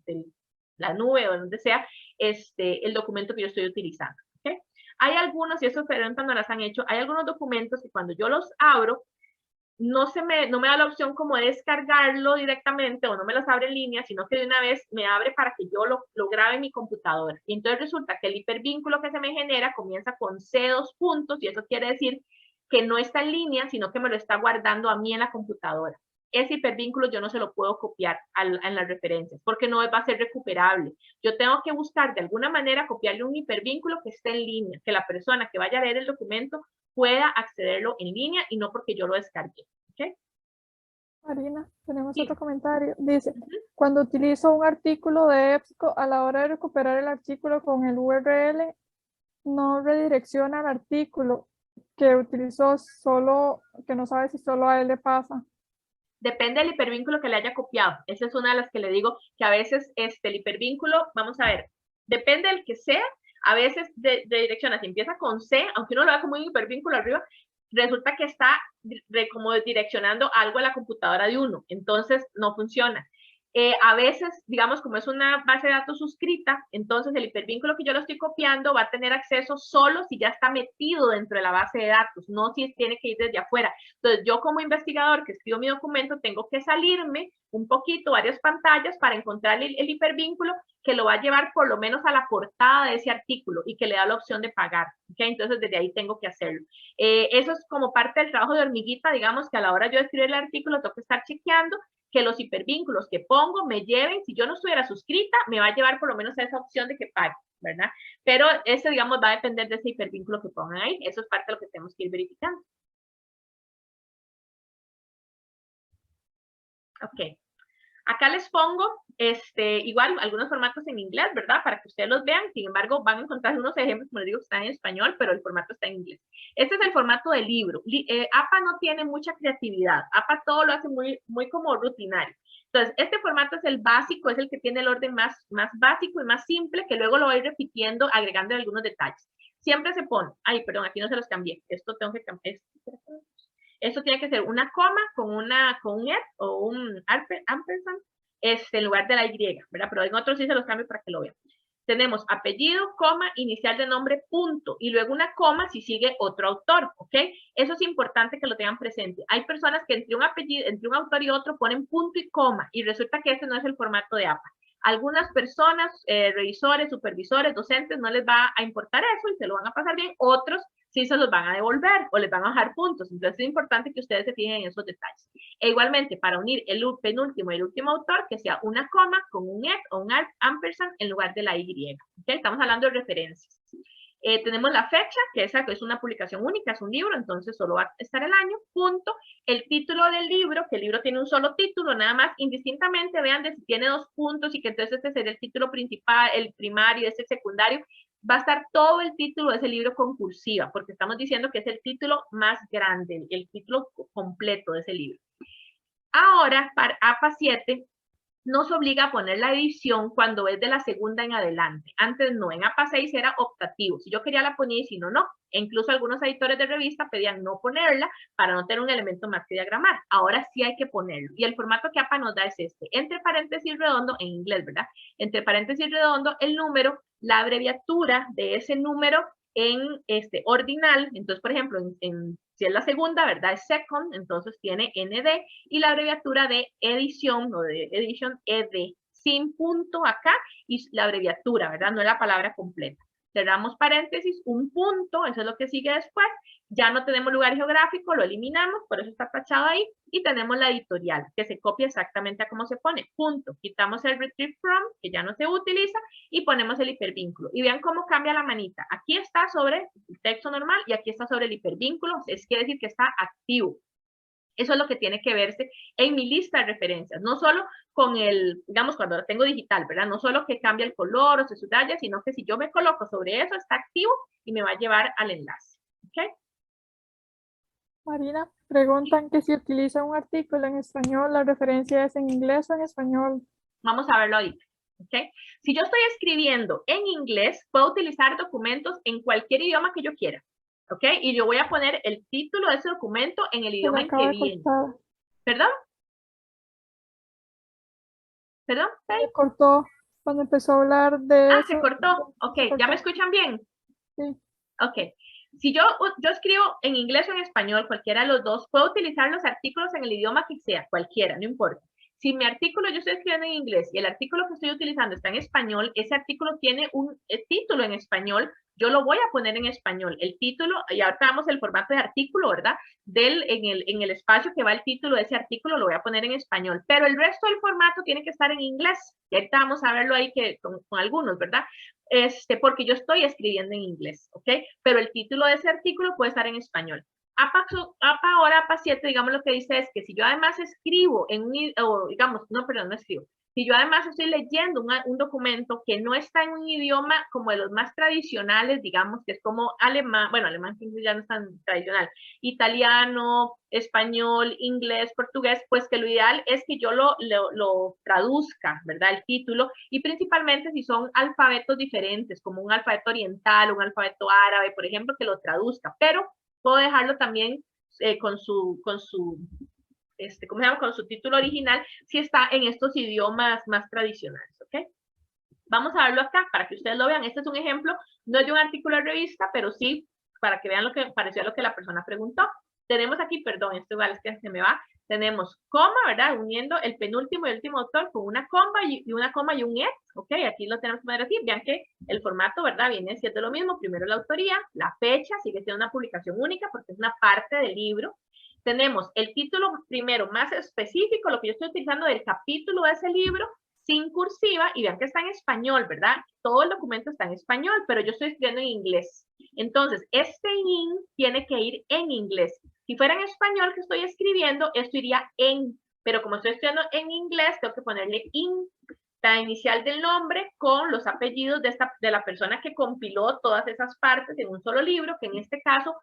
la nube o donde sea el documento que yo estoy utilizando. ¿Okay? Hay algunos, y esas preguntas no las han hecho, hay algunos documentos que cuando yo los abro, no me da la opción como de descargarlo directamente o no me los abre en línea, sino que de una vez me abre para que yo lo grabe en mi computadora. Y entonces resulta que el hipervínculo que se me genera comienza con C2 puntos y eso quiere decir que no está en línea, sino que me lo está guardando a mí en la computadora. Ese hipervínculo yo no se lo puedo copiar en las referencias porque no va a ser recuperable. Yo tengo que buscar de alguna manera copiarle un hipervínculo que esté en línea, que la persona que vaya a leer el documento pueda accederlo en línea y no porque yo lo descargué. ¿Okay?
Marina, tenemos otro comentario. Dice, cuando utilizo un artículo de EBSCO, a la hora de recuperar el artículo con el URL, no redirecciona el artículo que utilizó, solo que no sabe si solo a él le pasa.
Depende del hipervínculo que le haya copiado. Esa es una de las que le digo que a veces el hipervínculo, vamos a ver, depende del que sea, a veces redirecciona, si empieza con C, aunque uno lo vea como un hipervínculo arriba, resulta que está como direccionando algo a la computadora de uno, entonces no funciona. A veces, digamos, como es una base de datos suscrita, entonces el hipervínculo que yo lo estoy copiando va a tener acceso solo si ya está metido dentro de la base de datos, no si tiene que ir desde afuera. Entonces, yo como investigador que escribo mi documento, tengo que salirme un poquito, varias pantallas, para encontrar el hipervínculo que lo va a llevar por lo menos a la portada de ese artículo y que le da la opción de pagar. ¿Okay? Entonces, desde ahí tengo que hacerlo. Eso es como parte del trabajo de hormiguita, digamos, que a la hora yo de escribir el artículo tengo que estar chequeando que los hipervínculos que pongo me lleven, si yo no estuviera suscrita, me va a llevar por lo menos a esa opción de que pague, ¿verdad? Pero eso, digamos, va a depender de ese hipervínculo que pongan ahí. Eso es parte de lo que tenemos que ir verificando. Ok. Acá les pongo igual algunos formatos en inglés, ¿verdad? Para que ustedes los vean. Sin embargo, van a encontrar unos ejemplos, como les digo, que están en español, pero el formato está en inglés. Este es el formato de libro. APA no tiene mucha creatividad. APA todo lo hace muy como rutinario. Entonces, este formato es el básico, es el que tiene el orden más básico y más simple, que luego lo voy repitiendo, agregando algunos detalles. Siempre se pone, ay, perdón, aquí no se los cambié. Esto tengo que cambiar. Esto tiene que ser una coma con un et o un ampersand en lugar de la Y, ¿verdad? Pero en otros sí se los cambio para que lo vean. Tenemos apellido, coma, inicial de nombre, punto, y luego una coma si sigue otro autor, ¿ok? Eso es importante que lo tengan presente. Hay personas que entre un autor y otro ponen punto y coma, y resulta que ese no es el formato de APA. Algunas personas, revisores, supervisores, docentes, no les va a importar eso y se lo van a pasar bien. Otros sí se los van a devolver o les van a bajar puntos. Entonces es importante que ustedes se fijen en esos detalles. E igualmente, para unir el penúltimo y el último autor, que sea una coma con un et o un ampersand en lugar de la Y. ¿Okay? Estamos hablando de referencias. Tenemos la fecha, que esa es una publicación única, es un libro, entonces solo va a estar el año, punto. El título del libro, que el libro tiene un solo título, nada más, indistintamente, vean de si tiene 2 puntos y que entonces este sería el título principal, el primario, este secundario, va a estar todo el título de ese libro con cursiva, porque estamos diciendo que es el título más grande, el título completo de ese libro. Ahora, para APA 7, nos obliga a poner la edición cuando es de la segunda en adelante. Antes no, en APA 6 era optativo. Si yo quería la ponía y si no, no. E incluso algunos editores de revista pedían no ponerla para no tener un elemento más que diagramar. Ahora sí hay que ponerlo. Y el formato que APA nos da es este. Entre paréntesis redondo, en inglés, ¿verdad? Entre paréntesis redondo, el número, la abreviatura de ese número en ordinal. Entonces, por ejemplo, si es la segunda, ¿verdad? Es second, entonces tiene ND, y la abreviatura de edición o de edition ED, sin punto acá, y la abreviatura, ¿verdad? No es la palabra completa. Cerramos paréntesis, un punto, eso es lo que sigue después. Ya no tenemos lugar geográfico, lo eliminamos, por eso está tachado ahí, y tenemos la editorial, que se copia exactamente a cómo se pone, punto. Quitamos el retrieve from, que ya no se utiliza, y ponemos el hipervínculo. Y vean cómo cambia la manita. Aquí está sobre el texto normal, y aquí está sobre el hipervínculo, es quiere decir que está activo. Eso es lo que tiene que verse en mi lista de referencias, no solo con el, digamos, cuando lo tengo digital, ¿verdad? No solo que cambia el color o se subraya, sino que si yo me coloco sobre eso, está activo y me va a llevar al enlace. ¿Ok?
Marina, preguntan que si utiliza un artículo en español, ¿la referencia es en inglés o en español?
Vamos a verlo ahorita. ¿Ok? Si yo estoy escribiendo en inglés, puedo utilizar documentos en cualquier idioma que yo quiera. ¿Ok? Y yo voy a poner el título de ese documento en el idioma en que viene. ¿Perdón? ¿Perdón?
Se cortó cuando empezó a hablar de eso.
Se cortó. Ok, ¿ya me escuchan bien?
Sí.
Ok. Si yo escribo en inglés o en español, cualquiera de los dos, puedo utilizar los artículos en el idioma que sea, cualquiera, no importa. Si mi artículo yo estoy escribiendo en inglés y el artículo que estoy utilizando está en español, ese artículo tiene un título en español, yo lo voy a poner en español. El título, y ahorita vamos el formato de artículo, ¿verdad? En el espacio que va el título de ese artículo lo voy a poner en español, pero el resto del formato tiene que estar en inglés. Y ahorita vamos a verlo ahí con algunos, ¿verdad? Porque yo estoy escribiendo en inglés, ¿ok? Pero el título de ese artículo puede estar en español. APA ahora, APA 7, digamos, lo que dice es que si yo además escribo no escribo. Si yo además estoy leyendo un documento que no está en un idioma como de los más tradicionales, digamos, que es como alemán, bueno, alemán ya no es tan tradicional, italiano, español, inglés, portugués, pues que lo ideal es que yo lo traduzca, ¿verdad? El título, y principalmente si son alfabetos diferentes, como un alfabeto oriental, un alfabeto árabe, por ejemplo, que lo traduzca, pero puedo dejarlo también con su título original si está en estos idiomas más tradicionales, ¿ok? Vamos a verlo acá para que ustedes lo vean. Este es un ejemplo, no es de un artículo de revista, pero sí para que vean lo que pareció a lo que la persona preguntó. Tenemos aquí, perdón, esto igual es que se me va, tenemos coma, ¿verdad? Uniendo el penúltimo y el último autor con una coma y un et, ¿ok? Aquí lo tenemos que poner así. Vean que el formato, ¿verdad? Viene siendo lo mismo. Primero la autoría, la fecha, sigue siendo una publicación única porque es una parte del libro. Tenemos el título primero más específico, lo que yo estoy utilizando del capítulo de ese libro, sin cursiva, y vean que está en español, ¿verdad? Todo el documento está en español, pero yo estoy escribiendo en inglés. Entonces, este in tiene que ir en inglés. Si fuera en español que estoy escribiendo, esto iría en, pero como estoy escribiendo en inglés, tengo que ponerle in, la inicial del nombre con los apellidos de la persona que compiló todas esas partes en un solo libro, que en este caso,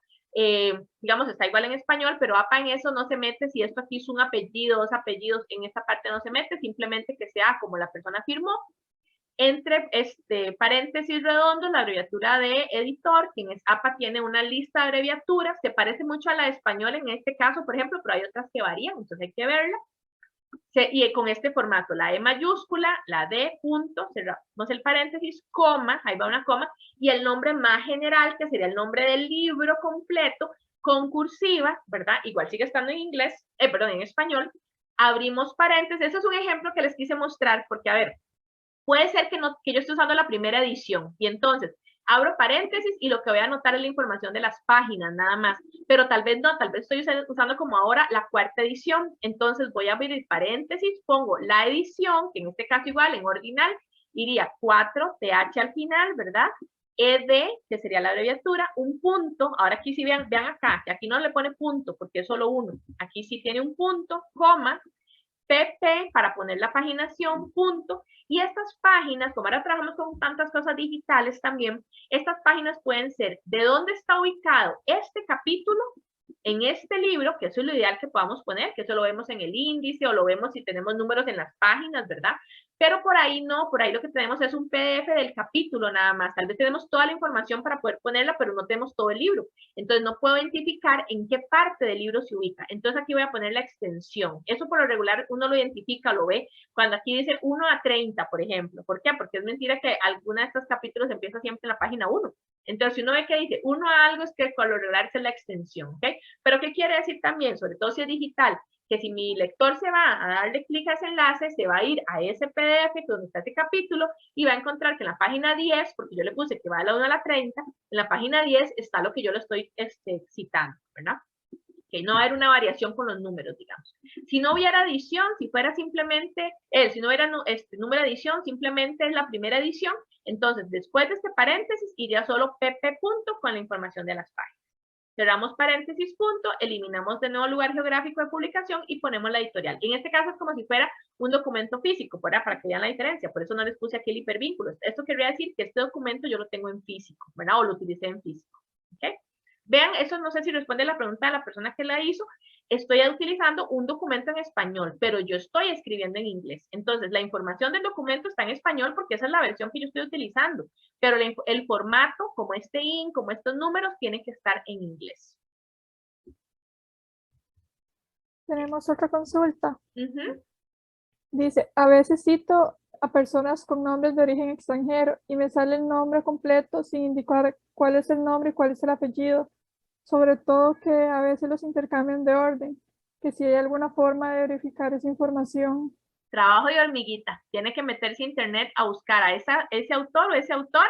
digamos, está igual en español, pero APA en eso no se mete. Si esto aquí es un apellido, dos apellidos, en esta parte no se mete, simplemente que sea como la persona firmó. Entre paréntesis redondos, la abreviatura de editor, quien es APA tiene una lista de abreviaturas, se parece mucho a la de español en este caso, por ejemplo, pero hay otras que varían, entonces hay que verla. Y con este formato, la E mayúscula, la D, punto, cerramos el paréntesis, coma, ahí va una coma, y el nombre más general, que sería el nombre del libro completo, con cursiva, ¿verdad? Igual sigue estando en inglés, en español, abrimos paréntesis. Ese es un ejemplo que les quise mostrar, porque, a ver, puede ser que yo esté usando la primera edición, y entonces abro paréntesis y lo que voy a anotar es la información de las páginas, nada más. Pero tal vez no, tal vez estoy usando como ahora la cuarta edición. Entonces voy a abrir paréntesis, pongo la edición, que en este caso igual, en ordinal, iría 4, TH al final, ¿verdad? ED, que sería la abreviatura, un punto. Ahora aquí sí vean acá, que aquí no le pone punto, porque es solo uno. Aquí sí tiene un punto, coma, PP para poner la paginación, punto. Y estas páginas, como ahora trabajamos con tantas cosas digitales también, estas páginas pueden ser de dónde está ubicado este capítulo En este libro, que eso es lo ideal que podamos poner, que eso lo vemos en el índice o lo vemos si tenemos números en las páginas, ¿verdad? Pero por ahí no, por ahí lo que tenemos es un PDF del capítulo nada más. Tal vez tenemos toda la información para poder ponerla, pero no tenemos todo el libro. Entonces no puedo identificar en qué parte del libro se ubica. Entonces aquí voy a poner la extensión. Eso por lo regular uno lo identifica, lo ve, cuando aquí dice 1 a 30, por ejemplo. ¿Por qué? Porque es mentira que alguna de estos capítulos empieza siempre en la página 1. Entonces, si uno ve que dice 1 a algo, es que por lo regular es la extensión, ¿ok? Pero ¿qué quiere decir también? Sobre todo si es digital, que si mi lector se va a darle clic a ese enlace, se va a ir a ese PDF donde está ese capítulo y va a encontrar que en la página 10, porque yo le puse que va de la 1 a la 30, en la página 10 está lo que yo le estoy citando, ¿verdad? Que no va a haber una variación con los números, digamos. Si no hubiera edición, si fuera simplemente, si no hubiera número de edición, simplemente es la primera edición, entonces después de este paréntesis iría solo pp punto con la información de las páginas. Cerramos paréntesis punto, eliminamos de nuevo lugar geográfico de publicación y ponemos la editorial. En este caso es como si fuera un documento físico, ¿verdad? Para que vean la diferencia, por eso no les puse aquí el hipervínculo. Esto querría decir que este documento yo lo tengo en físico, ¿verdad? O lo utilicé en físico, ¿ok? Vean, eso no sé si responde la pregunta de la persona que la hizo. Estoy utilizando un documento en español, pero yo estoy escribiendo en inglés. Entonces, la información del documento está en español porque esa es la versión que yo estoy utilizando. Pero el formato, como este IN, como estos números, tienen que estar en inglés.
Tenemos otra consulta.
Uh-huh.
Dice, a veces cito a personas con nombres de origen extranjero y me sale el nombre completo sin indicar cuál es el nombre y cuál es el apellido. Sobre todo que a veces los intercambian de orden, que si hay alguna forma de verificar esa información.
Trabajo de hormiguita. Tiene que meterse a internet a buscar a ese autor o esa autora,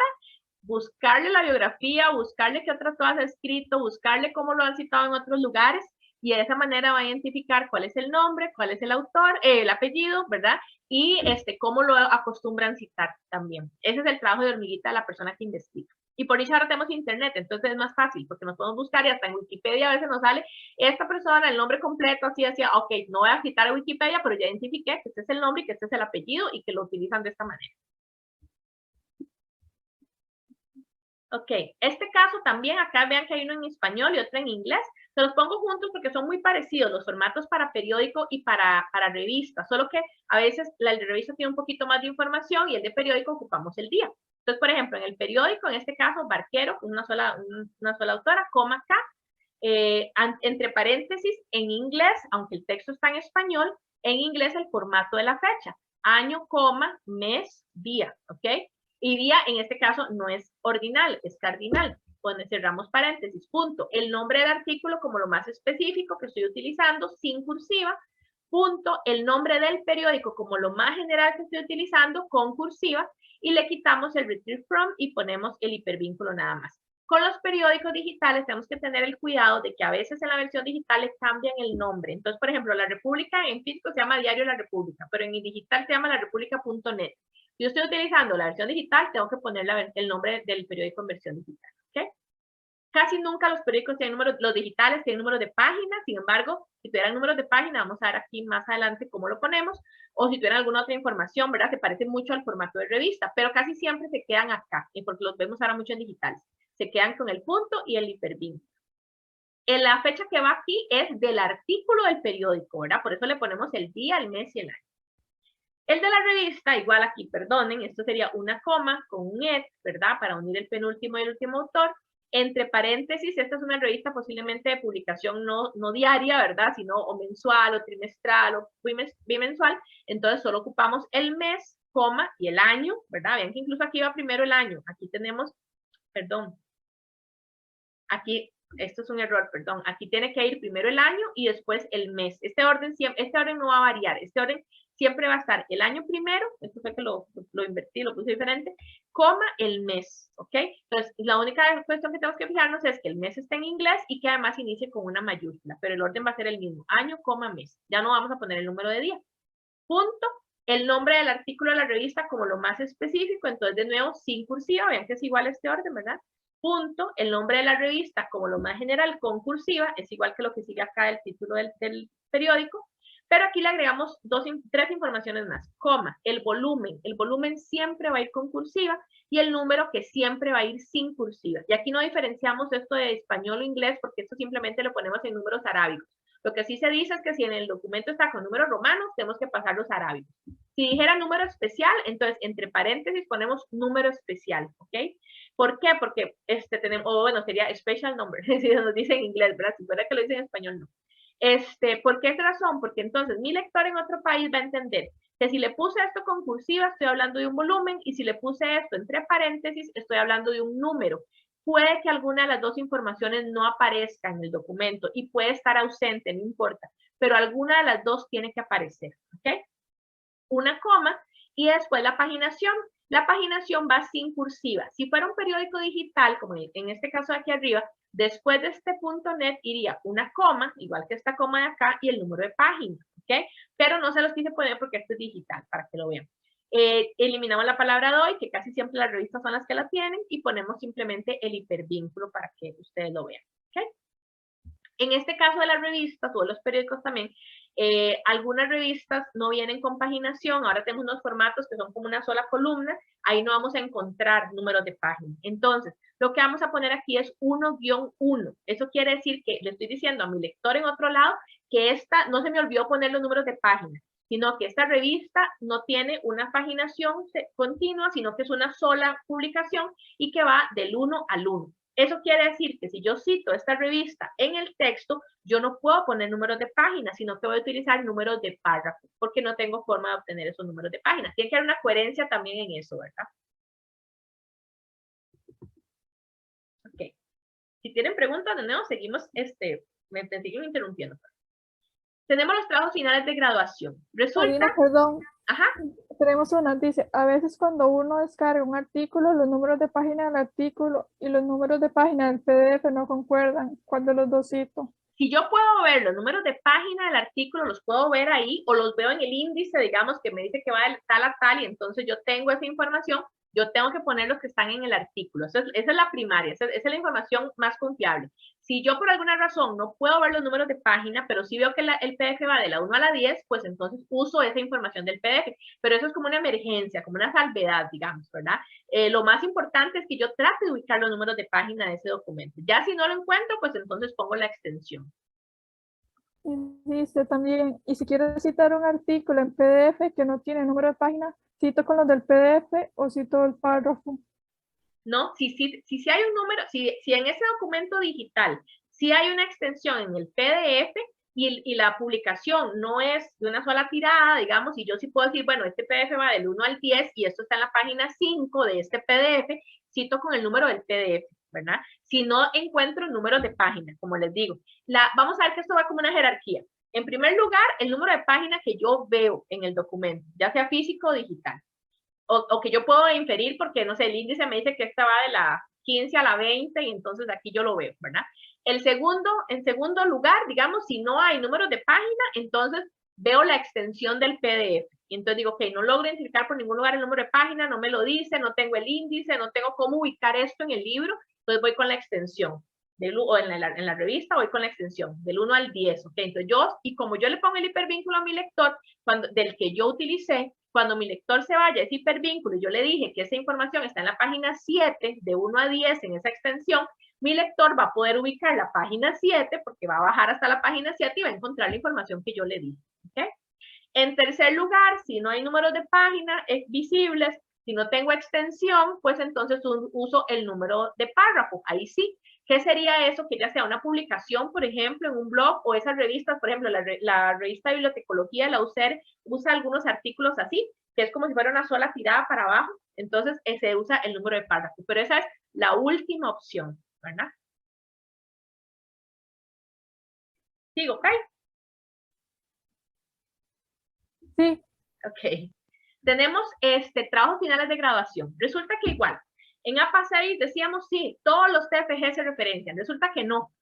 buscarle la biografía, buscarle qué otras cosas ha escrito, buscarle cómo lo han citado en otros lugares y de esa manera va a identificar cuál es el nombre, cuál es el autor, el apellido, ¿verdad? Y cómo lo acostumbran citar también. Ese es el trabajo de hormiguita de la persona que investiga. Y por eso ahora tenemos internet, entonces es más fácil, porque nos podemos buscar y hasta en Wikipedia a veces nos sale esta persona, el nombre completo, así, ok, no voy a citar a Wikipedia, pero ya identifiqué que este es el nombre y que este es el apellido y que lo utilizan de esta manera. Ok, este caso también, acá vean que hay uno en español y otro en inglés. Se los pongo juntos porque son muy parecidos los formatos para periódico y para revista, solo que a veces el de revista tiene un poquito más de información y el de periódico ocupamos el día. Entonces, por ejemplo, en el periódico, en este caso, Barquero, una sola autora, coma K, entre paréntesis, en inglés, aunque el texto está en español, en inglés el formato de la fecha, año, coma, mes, día, ¿ok? Y día, en este caso, no es ordinal, es cardinal. Cuando cerramos paréntesis, punto. El nombre del artículo como lo más específico que estoy utilizando, sin cursiva, punto. El nombre del periódico como lo más general que estoy utilizando, con cursiva, y le quitamos el retrieve from y ponemos el hipervínculo nada más. Con los periódicos digitales tenemos que tener el cuidado de que a veces en la versión digital les cambian el nombre. Entonces, por ejemplo, La República en físico se llama Diario La República, pero en digital se llama larepublica.net. Si yo estoy utilizando la versión digital, tengo que poner el nombre del periódico en versión digital, ¿ok? Casi nunca los periódicos tienen números, los digitales tienen números de página, sin embargo, si tuvieran números de página, vamos a ver aquí más adelante cómo lo ponemos, o si tuvieran alguna otra información, ¿verdad? Se parece mucho al formato de revista, pero casi siempre se quedan acá, porque los vemos ahora mucho en digitales. Se quedan con el punto y el hipervínculo. La fecha que va aquí es del artículo del periódico, ¿verdad? Por eso le ponemos el día, el mes y el año. El de la revista, igual aquí, perdonen, esto sería una coma con un et, ¿verdad? Para unir el penúltimo y el último autor. Entre paréntesis, esta es una revista posiblemente de publicación no diaria, ¿verdad? Sino o mensual, o trimestral, o bimensual. Entonces solo ocupamos el mes, coma, y el año, ¿verdad? Vean que incluso aquí va primero el año. Aquí tenemos, perdón. Aquí, esto es un error, perdón. Aquí tiene que ir primero el año y después el mes. Este orden no va a variar. Este orden siempre va a estar el año primero, esto fue que lo invertí, lo puse diferente, coma el mes, ¿ok? Entonces, la única cuestión que tenemos que fijarnos es que el mes esté en inglés y que además inicie con una mayúscula, pero el orden va a ser el mismo, año, coma, mes. Ya no vamos a poner el número de día. Punto, el nombre del artículo de la revista como lo más específico, entonces de nuevo, sin cursiva, vean que es igual a este orden, ¿verdad? Punto, el nombre de la revista como lo más general con cursiva, es igual que lo que sigue acá el título del periódico. Pero aquí le agregamos tres informaciones más, coma, el volumen siempre va a ir con cursiva y el número que siempre va a ir sin cursiva. Y aquí no diferenciamos esto de español o inglés porque esto simplemente lo ponemos en números arábicos. Lo que sí se dice es que si en el documento está con números romanos, tenemos que pasar los arábicos. Si dijera número especial, entonces entre paréntesis ponemos número especial, ¿ok? ¿Por qué? Porque tenemos, o bueno, sería special number, si nos dice en inglés, ¿verdad? Si fuera que lo dice en español, no. ¿Por qué razón? Porque entonces mi lector en otro país va a entender que si le puse esto con cursiva, estoy hablando de un volumen, y si le puse esto entre paréntesis, estoy hablando de un número. Puede que alguna de las dos informaciones no aparezca en el documento y puede estar ausente, no importa, pero alguna de las dos tiene que aparecer, ¿ok? Una coma y después la paginación. La paginación va sin cursiva. Si fuera un periódico digital, como en este caso de aquí arriba, después de este punto net iría una coma, igual que esta coma de acá, y el número de página, ¿ok? Pero no se los quise poner porque esto es digital, para que lo vean. Eliminamos la palabra doy, que casi siempre las revistas son las que la tienen, y ponemos simplemente el hipervínculo para que ustedes lo vean, ¿ok? En este caso de las revistas o de los periódicos también, algunas revistas no vienen con paginación, ahora tenemos unos formatos que son como una sola columna, ahí no vamos a encontrar números de página. Entonces, lo que vamos a poner aquí es 1-1. Eso quiere decir que le estoy diciendo a mi lector en otro lado que esta, no se me olvidó poner los números de página, sino que esta revista no tiene una paginación continua, sino que es una sola publicación y que va del 1 al 1. Eso quiere decir que si yo cito esta revista en el texto, yo no puedo poner números de página, sino que voy a utilizar números de párrafo, porque no tengo forma de obtener esos números de página. Tiene que haber una coherencia también en eso, ¿verdad? Ok. Si tienen preguntas, de nuevo, seguimos, me siguen interrumpiendo. Tenemos los trabajos finales de graduación. Resulta...
Marina, perdón.
Ajá.
Tenemos una, dice, a veces cuando uno descarga un artículo, los números de página del artículo y los números de página del PDF no concuerdan. ¿Cuál de los dos cito?
Si yo puedo ver los números de página del artículo, los puedo ver ahí, o los veo en el índice, digamos, que me dice que va de tal a tal, y entonces yo tengo esa información, yo tengo que poner los que están en el artículo. Esa es la primaria, esa es la información más confiable. Si yo por alguna razón no puedo ver los números de página, pero sí veo que el PDF va de la 1 a la 10, pues entonces uso esa información del PDF. Pero eso es como una emergencia, como una salvedad, digamos, ¿verdad? Lo más importante es que yo trate de ubicar los números de página de ese documento. Ya si no lo encuentro, pues entonces pongo la extensión.
Y dice también, y si quiero citar un artículo en PDF que no tiene número de página, ¿cito con los del PDF o cito el párrafo?
No, si hay un número, si en ese documento digital, si hay una extensión en el PDF y la publicación no es de una sola tirada, digamos, y yo sí puedo decir, bueno, este PDF va del 1 al 10 y esto está en la página 5 de este PDF, cito con el número del PDF, ¿verdad? Si no encuentro números de página, como les digo. Vamos a ver que esto va como una jerarquía. En primer lugar, el número de página que yo veo en el documento, ya sea físico o digital. O que yo puedo inferir porque, no sé, el índice me dice que esta va de la 15 a la 20 y entonces aquí yo lo veo, ¿verdad? En segundo lugar, digamos, si no hay números de página, entonces veo la extensión del PDF. Y entonces digo, ok, no logro identificar por ningún lugar el número de página, no me lo dice, no tengo el índice, no tengo cómo ubicar esto en el libro, entonces voy con la extensión. O en la revista voy con la extensión, del 1 al 10, ¿ok? Entonces y como yo le pongo el hipervínculo a mi lector, del que yo utilicé, cuando mi lector se vaya a ese hipervínculo y yo le dije que esa información está en la página 7, de 1 a 10 en esa extensión, mi lector va a poder ubicar la página 7 porque va a bajar hasta la página 7 y va a encontrar la información que yo le di, ¿ok? En tercer lugar, si no hay números de página visibles, si no tengo extensión, pues entonces uso el número de párrafo, ahí sí. ¿Qué sería eso? Que ya sea una publicación, por ejemplo, en un blog o esas revistas, por ejemplo, la revista de bibliotecología de la UCER usa algunos artículos así, que es como si fuera una sola tirada para abajo, entonces se usa el número de párrafo, pero esa es la última opción, ¿verdad? ¿Sigo, ok?
Sí.
Ok. Tenemos trabajos finales de graduación. Resulta que igual, en APA 6 decíamos, sí, todos los TFG se referencian. Resulta que no.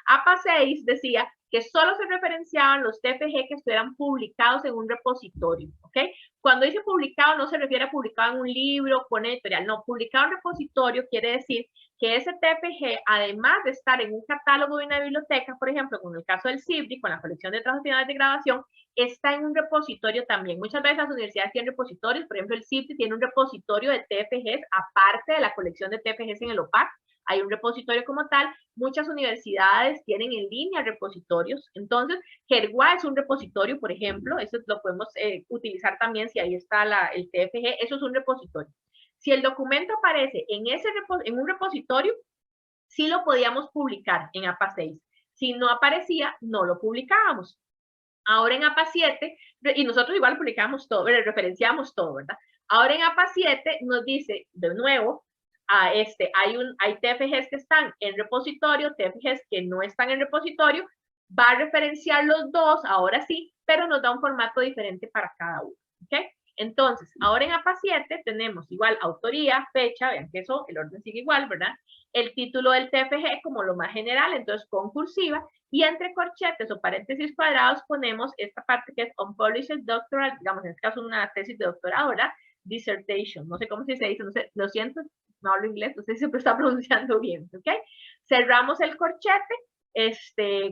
APA 6 decía que solo se referenciaban los TFG que estuvieran publicados en un repositorio, ¿ok? Cuando dice publicado no se refiere a publicado en un libro, con editorial, no, publicado en repositorio quiere decir que ese TFG, además de estar en un catálogo de una biblioteca, por ejemplo, con el caso del CIBRI, con la colección de trabajos finales de grabación, está en un repositorio también. Muchas veces las universidades tienen repositorios, por ejemplo, el CIBRI tiene un repositorio de TFGs, aparte de la colección de TFGs en el OPAC, hay un repositorio como tal. Muchas universidades tienen en línea repositorios. Entonces, Jergua es un repositorio, por ejemplo, eso lo podemos utilizar también si ahí está el TFG, eso es un repositorio. Si el documento aparece en un repositorio, sí lo podíamos publicar en APA 6. Si no aparecía, no lo publicábamos. Ahora en APA 7, y nosotros igual publicamos todo, referenciamos todo, ¿verdad? Ahora en APA 7 nos dice, de nuevo, hay TFGs que están en repositorio, TFGs que no están en repositorio, va a referenciar los dos, ahora sí, pero nos da un formato diferente para cada uno, ¿ok? Entonces, ahora en APA 7 tenemos igual autoría, fecha, vean que eso, el orden sigue igual, ¿verdad? El título del TFG como lo más general, entonces con cursiva, y entre corchetes o paréntesis cuadrados ponemos esta parte que es Unpublished Doctoral, digamos en este caso una tesis de doctorado, ¿verdad? Dissertation, no sé cómo se dice, no sé, lo siento, no hablo inglés, no sé si siempre está pronunciando bien, ¿ok? Cerramos el corchete,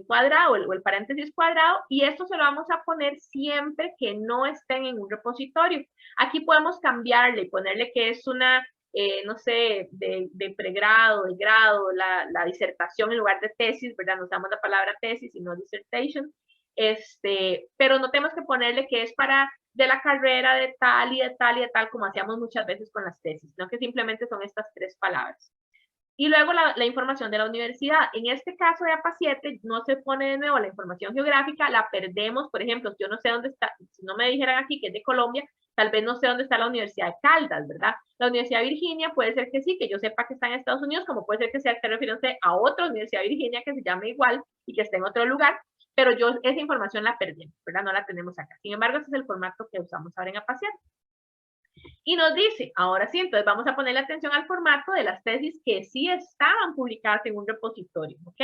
cuadrado o el paréntesis cuadrado, y esto se lo vamos a poner siempre que no estén en un repositorio. Aquí podemos cambiarle y ponerle que es una, no sé, de pregrado, de grado, la disertación en lugar de tesis, ¿verdad? No usamos la palabra tesis, sino dissertation. Pero no tenemos que ponerle que es para de la carrera de tal y de tal y de tal, como hacíamos muchas veces con las tesis, sino que simplemente son estas tres palabras. Y luego la información de la universidad. En este caso de APA 7 no se pone de nuevo la información geográfica, la perdemos. Por ejemplo, yo no sé dónde está, si no me dijeran aquí que es de Colombia, tal vez no sé dónde está la Universidad de Caldas, ¿verdad? La Universidad de Virginia puede ser que sí, que yo sepa que está en Estados Unidos, como puede ser que sea que refiriéndose a otra Universidad de Virginia que se llame igual y que esté en otro lugar, pero yo esa información la perdí, ¿verdad? No la tenemos acá. Sin embargo, ese es el formato que usamos ahora en APA 7. Y nos dice, ahora sí, entonces vamos a ponerle atención al formato de las tesis que sí estaban publicadas en un repositorio, ¿ok?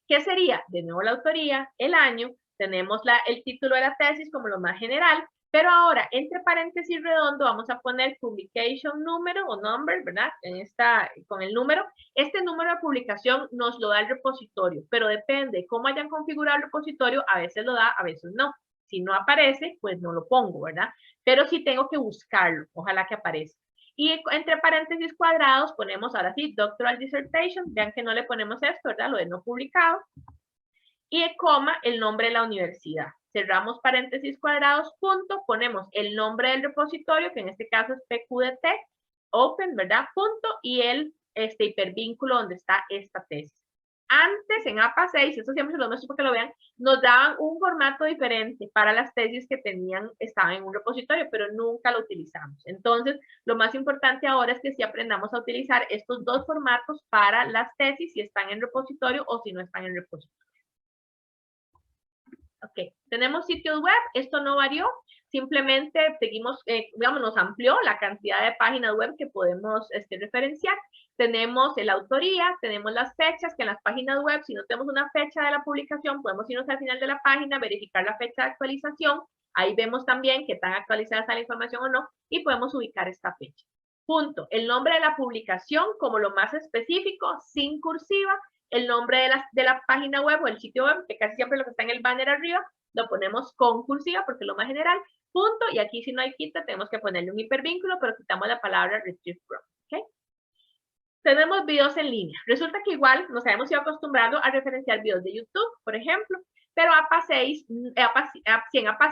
¿Qué sería? De nuevo la autoría, el año, tenemos el título de la tesis como lo más general, pero ahora, entre paréntesis redondo, vamos a poner publication número o number, ¿verdad? Con el número. Este número de publicación nos lo da el repositorio, pero depende cómo hayan configurado el repositorio, a veces lo da, a veces no. Si no aparece, pues no lo pongo, ¿verdad? Pero sí tengo que buscarlo, ojalá que aparezca. Y entre paréntesis cuadrados ponemos ahora sí, doctoral dissertation, vean que no le ponemos esto, ¿verdad? Lo de no publicado. Y coma, el nombre de la universidad. Cerramos paréntesis cuadrados, punto, ponemos el nombre del repositorio, que en este caso es PQDT, open, ¿verdad? Punto, y el hipervínculo donde está esta tesis. Antes, en APA 6, eso siempre se lo muestro para que lo vean, nos daban un formato diferente para las tesis que estaban en un repositorio, pero nunca lo utilizamos. Entonces, lo más importante ahora es que sí aprendamos a utilizar estos dos formatos para las tesis, si están en repositorio o si no están en repositorio. Ok, tenemos sitios web, esto no varió, simplemente seguimos, digamos, nos amplió la cantidad de páginas web que podemos referenciar. Tenemos la autoría, tenemos las fechas, que en las páginas web, si no tenemos una fecha de la publicación, podemos irnos al final de la página, verificar la fecha de actualización, ahí vemos también que tan actualizada está la información o no, y podemos ubicar esta fecha. Punto. El nombre de la publicación como lo más específico, sin cursiva, el nombre de la página web o el sitio web, que casi siempre lo que está en el banner arriba, lo ponemos con cursiva porque es lo más general, punto, y aquí si no hay quita, tenemos que ponerle un hipervínculo, pero quitamos la palabra retrieve from, ¿ok? Tenemos videos en línea. Resulta que igual nos habíamos ido acostumbrando a referenciar videos de YouTube, por ejemplo, pero en APA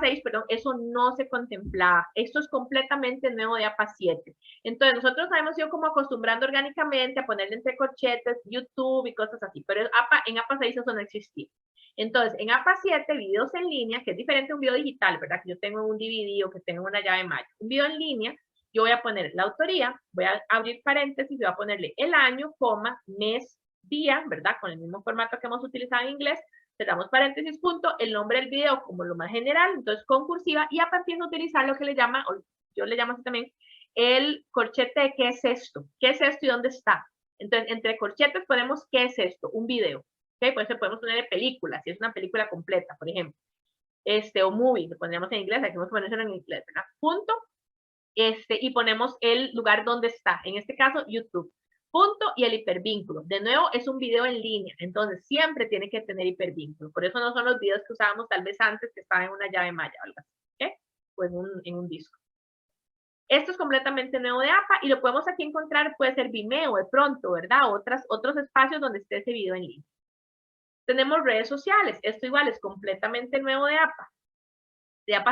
6, perdón, eso no se contemplaba. Esto es completamente nuevo de APA 7. Entonces, nosotros hemos ido como acostumbrando orgánicamente a ponerle entre corchetes, YouTube y cosas así, pero en APA 6 eso no existía. Entonces, en APA 7, videos en línea, que es diferente a un video digital, ¿verdad? Que yo tengo un DVD o que tengo una llave Mayo. Un video en línea, yo voy a poner la autoría, voy a abrir paréntesis, voy a ponerle el año, coma, mes, día, ¿verdad? Con el mismo formato que hemos utilizado en inglés, cerramos paréntesis, punto, el nombre del video como lo más general, entonces con cursiva, y a partir de utilizar lo que le llama, o yo le llamo así también, el corchete de qué es esto y dónde está. Entonces, entre corchetes ponemos qué es esto, un video. ¿ok? Por eso podemos poner película, si es una película completa, por ejemplo. O movie, lo pondríamos en inglés, aquí vamos a ponerlo en inglés, ¿verdad? Punto, y ponemos el lugar donde está, en este caso, YouTube. Punto y el hipervínculo. De nuevo, es un video en línea, entonces siempre tiene que tener hipervínculo. Por eso no son los videos que usábamos tal vez antes, que estaban en una llave maya o algo así, ¿ok? O en un disco. Esto es completamente nuevo de APA y lo podemos aquí encontrar, puede ser Vimeo de pronto, ¿verdad? Otros espacios donde esté ese video en línea. Tenemos redes sociales, esto igual es completamente nuevo de APA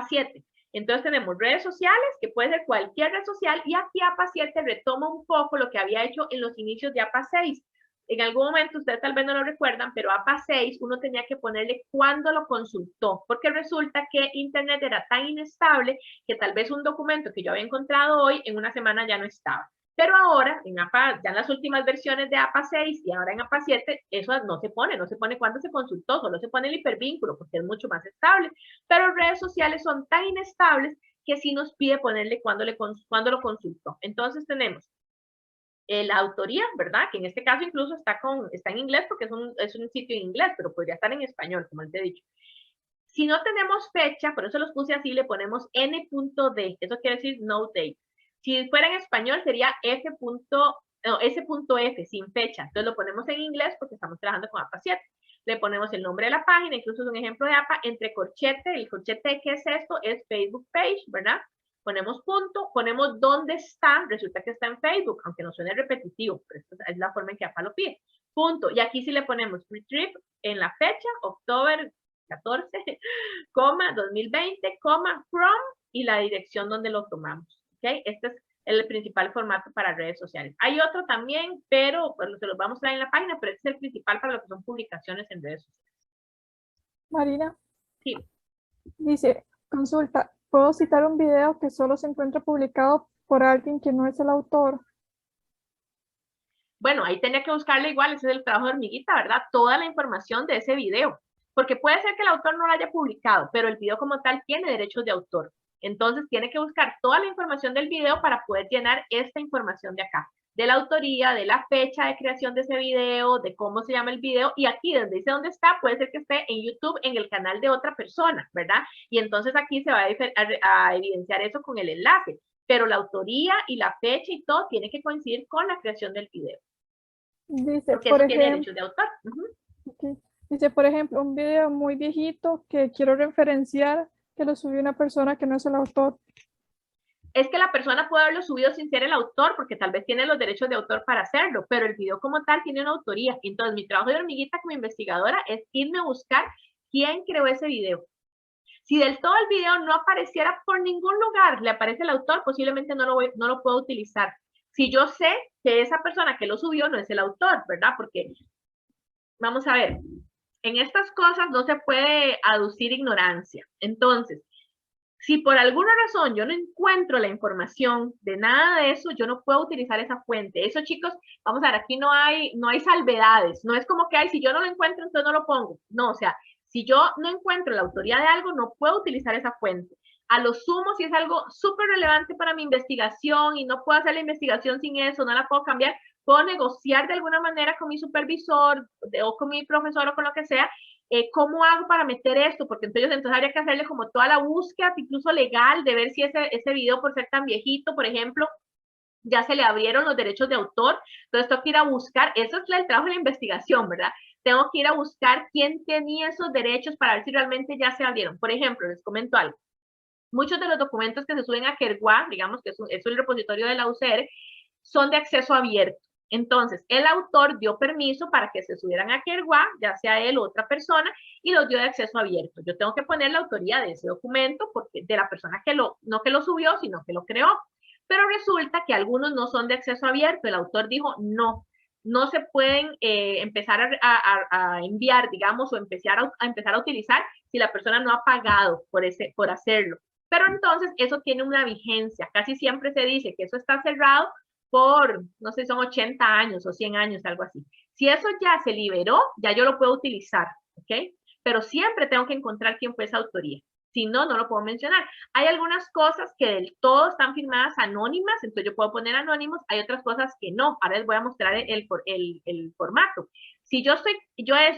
7. Entonces tenemos redes sociales, que puede ser cualquier red social, y aquí APA 7 retoma un poco lo que había hecho en los inicios de APA 6. En algún momento, ustedes tal vez no lo recuerdan, pero APA 6 uno tenía que ponerle cuándo lo consultó, porque resulta que Internet era tan inestable que tal vez un documento que yo había encontrado hoy, en una semana ya no estaba. Pero ahora, en APA, ya en las últimas versiones de APA 6 y ahora en APA 7, eso no se pone cuándo se consultó, solo se pone el hipervínculo porque es mucho más estable. Pero redes sociales son tan inestables que sí nos pide ponerle cuándo lo consultó. Entonces tenemos la autoría, ¿verdad? Que en este caso incluso está en inglés porque es un sitio en inglés, pero podría estar en español, como les he dicho. Si no tenemos fecha, por eso los puse así, le ponemos n.d, eso quiere decir no date. Si fuera en español sería s.f, sin fecha. Entonces lo ponemos en inglés porque estamos trabajando con APA 7. Le ponemos el nombre de la página, incluso es un ejemplo de APA, entre corchete, el corchete, ¿qué es esto? Es Facebook page, ¿verdad? Ponemos punto, ponemos dónde está, resulta que está en Facebook, aunque no suene repetitivo, pero esta es la forma en que APA lo pide. Punto, y aquí sí le ponemos retrieve en la fecha, octubre 14, 2020, from, y la dirección donde lo tomamos, ¿ok? Este es el principal formato para redes sociales. Hay otro también, pero pues, se los vamos a dar en la página, pero este es el principal para lo que son publicaciones en redes sociales.
Marina.
Sí.
Dice, consulta, ¿puedo citar un video que solo se encuentra publicado por alguien que no es el autor?
Bueno, ahí tenía que buscarle igual, ese es el trabajo de hormiguita, ¿verdad? Toda la información de ese video. Porque puede ser que el autor no lo haya publicado, pero el video como tal tiene derechos de autor. Entonces tiene que buscar toda la información del video para poder llenar esta información de acá. De la autoría, de la fecha de creación de ese video, de cómo se llama el video. Y aquí, donde dice dónde está, puede ser que esté en YouTube, en el canal de otra persona, ¿verdad? Y entonces aquí se va a evidenciar eso con el enlace. Pero la autoría y la fecha y todo tiene que coincidir con la creación del video.
Dice,
porque
por
eso
ejemplo,
tiene derechos de autor.
Okay. Dice, por ejemplo, un video muy viejito que quiero referenciar que lo subió una persona que no es el autor.
Es que la persona puede haberlo subido sin ser el autor, porque tal vez tiene los derechos de autor para hacerlo, pero el video como tal tiene una autoría. Entonces, mi trabajo de hormiguita como investigadora es irme a buscar quién creó ese video. Si del todo el video no apareciera por ningún lugar, le aparece el autor, posiblemente no lo puedo utilizar. Si yo sé que esa persona que lo subió no es el autor, ¿verdad? Porque, vamos a ver, en estas cosas no se puede aducir ignorancia. Entonces, si por alguna razón yo no encuentro la información de nada de eso, yo no puedo utilizar esa fuente. Eso, chicos, vamos a ver, aquí no hay salvedades. No es como que, si yo no lo encuentro, entonces no lo pongo. No, o sea, si yo no encuentro la autoría de algo, no puedo utilizar esa fuente. A lo sumo, si es algo súper relevante para mi investigación y no puedo hacer la investigación sin eso, no la puedo cambiar, puedo negociar de alguna manera con mi supervisor o con mi profesor o con lo que sea, ¿cómo hago para meter esto? Porque entonces habría que hacerle como toda la búsqueda, incluso legal, de ver si ese video, por ser tan viejito, por ejemplo, ya se le abrieron los derechos de autor. Entonces tengo que ir a buscar, eso es el trabajo de la investigación, ¿verdad? Tengo que ir a buscar quién tenía esos derechos para ver si realmente ya se abrieron. Por ejemplo, les comento algo. Muchos de los documentos que se suben a Kerwa, digamos que es el repositorio de la UCR, son de acceso abierto. Entonces, el autor dio permiso para que se subieran a Kerwa, ya sea él o otra persona, y los dio de acceso abierto. Yo tengo que poner la autoría de ese documento, porque de la persona no que lo subió, sino que lo creó. Pero resulta que algunos no son de acceso abierto. El autor dijo, no se pueden empezar a enviar, digamos, o empezar a utilizar si la persona no ha pagado por hacerlo. Pero entonces eso tiene una vigencia. Casi siempre se dice que eso está cerrado por, no sé, son 80 años o 100 años, algo así. Si eso ya se liberó, ya yo lo puedo utilizar, ¿ok? Pero siempre tengo que encontrar quién fue esa autoría. Si no, no lo puedo mencionar. Hay algunas cosas que del todo están firmadas anónimas, entonces yo puedo poner anónimos. Hay otras cosas que no. Ahora les voy a mostrar el formato. Si yo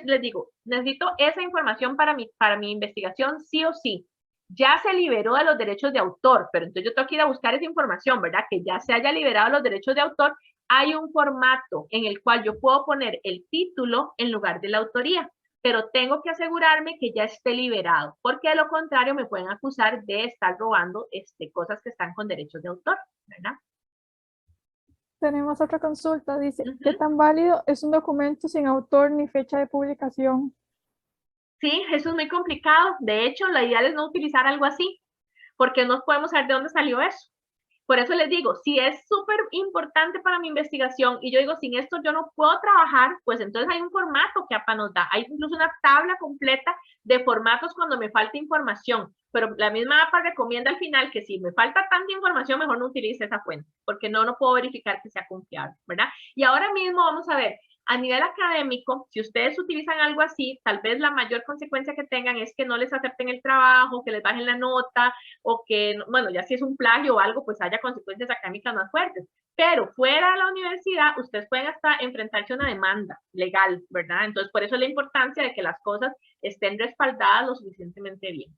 les digo, necesito esa información para mi investigación sí o sí. Ya se liberó de los derechos de autor, pero entonces yo tengo que ir a buscar esa información, ¿verdad? Que ya se haya liberado los derechos de autor. Hay un formato en el cual yo puedo poner el título en lugar de la autoría, pero tengo que asegurarme que ya esté liberado, porque de lo contrario me pueden acusar de estar robando cosas que están con derechos de autor, ¿verdad?
Tenemos otra consulta, dice, ¿qué tan válido es un documento sin autor ni fecha de publicación?
Sí, eso es muy complicado. De hecho, la ideal es no utilizar algo así, porque no podemos saber de dónde salió eso. Por eso les digo, si es súper importante para mi investigación y yo digo, sin esto yo no puedo trabajar, pues entonces hay un formato que APA nos da. Hay incluso una tabla completa de formatos cuando me falta información. Pero la misma APA recomienda al final que si me falta tanta información, mejor no utilice esa fuente, porque no puedo verificar que sea confiable, ¿verdad? Y ahora mismo vamos a ver, a nivel académico, si ustedes utilizan algo así, tal vez la mayor consecuencia que tengan es que no les acepten el trabajo, que les bajen la nota, o que, bueno, ya si es un plagio o algo, pues haya consecuencias académicas más fuertes. Pero fuera de la universidad, ustedes pueden hasta enfrentarse a una demanda legal, ¿verdad? Entonces, por eso es la importancia de que las cosas estén respaldadas lo suficientemente bien.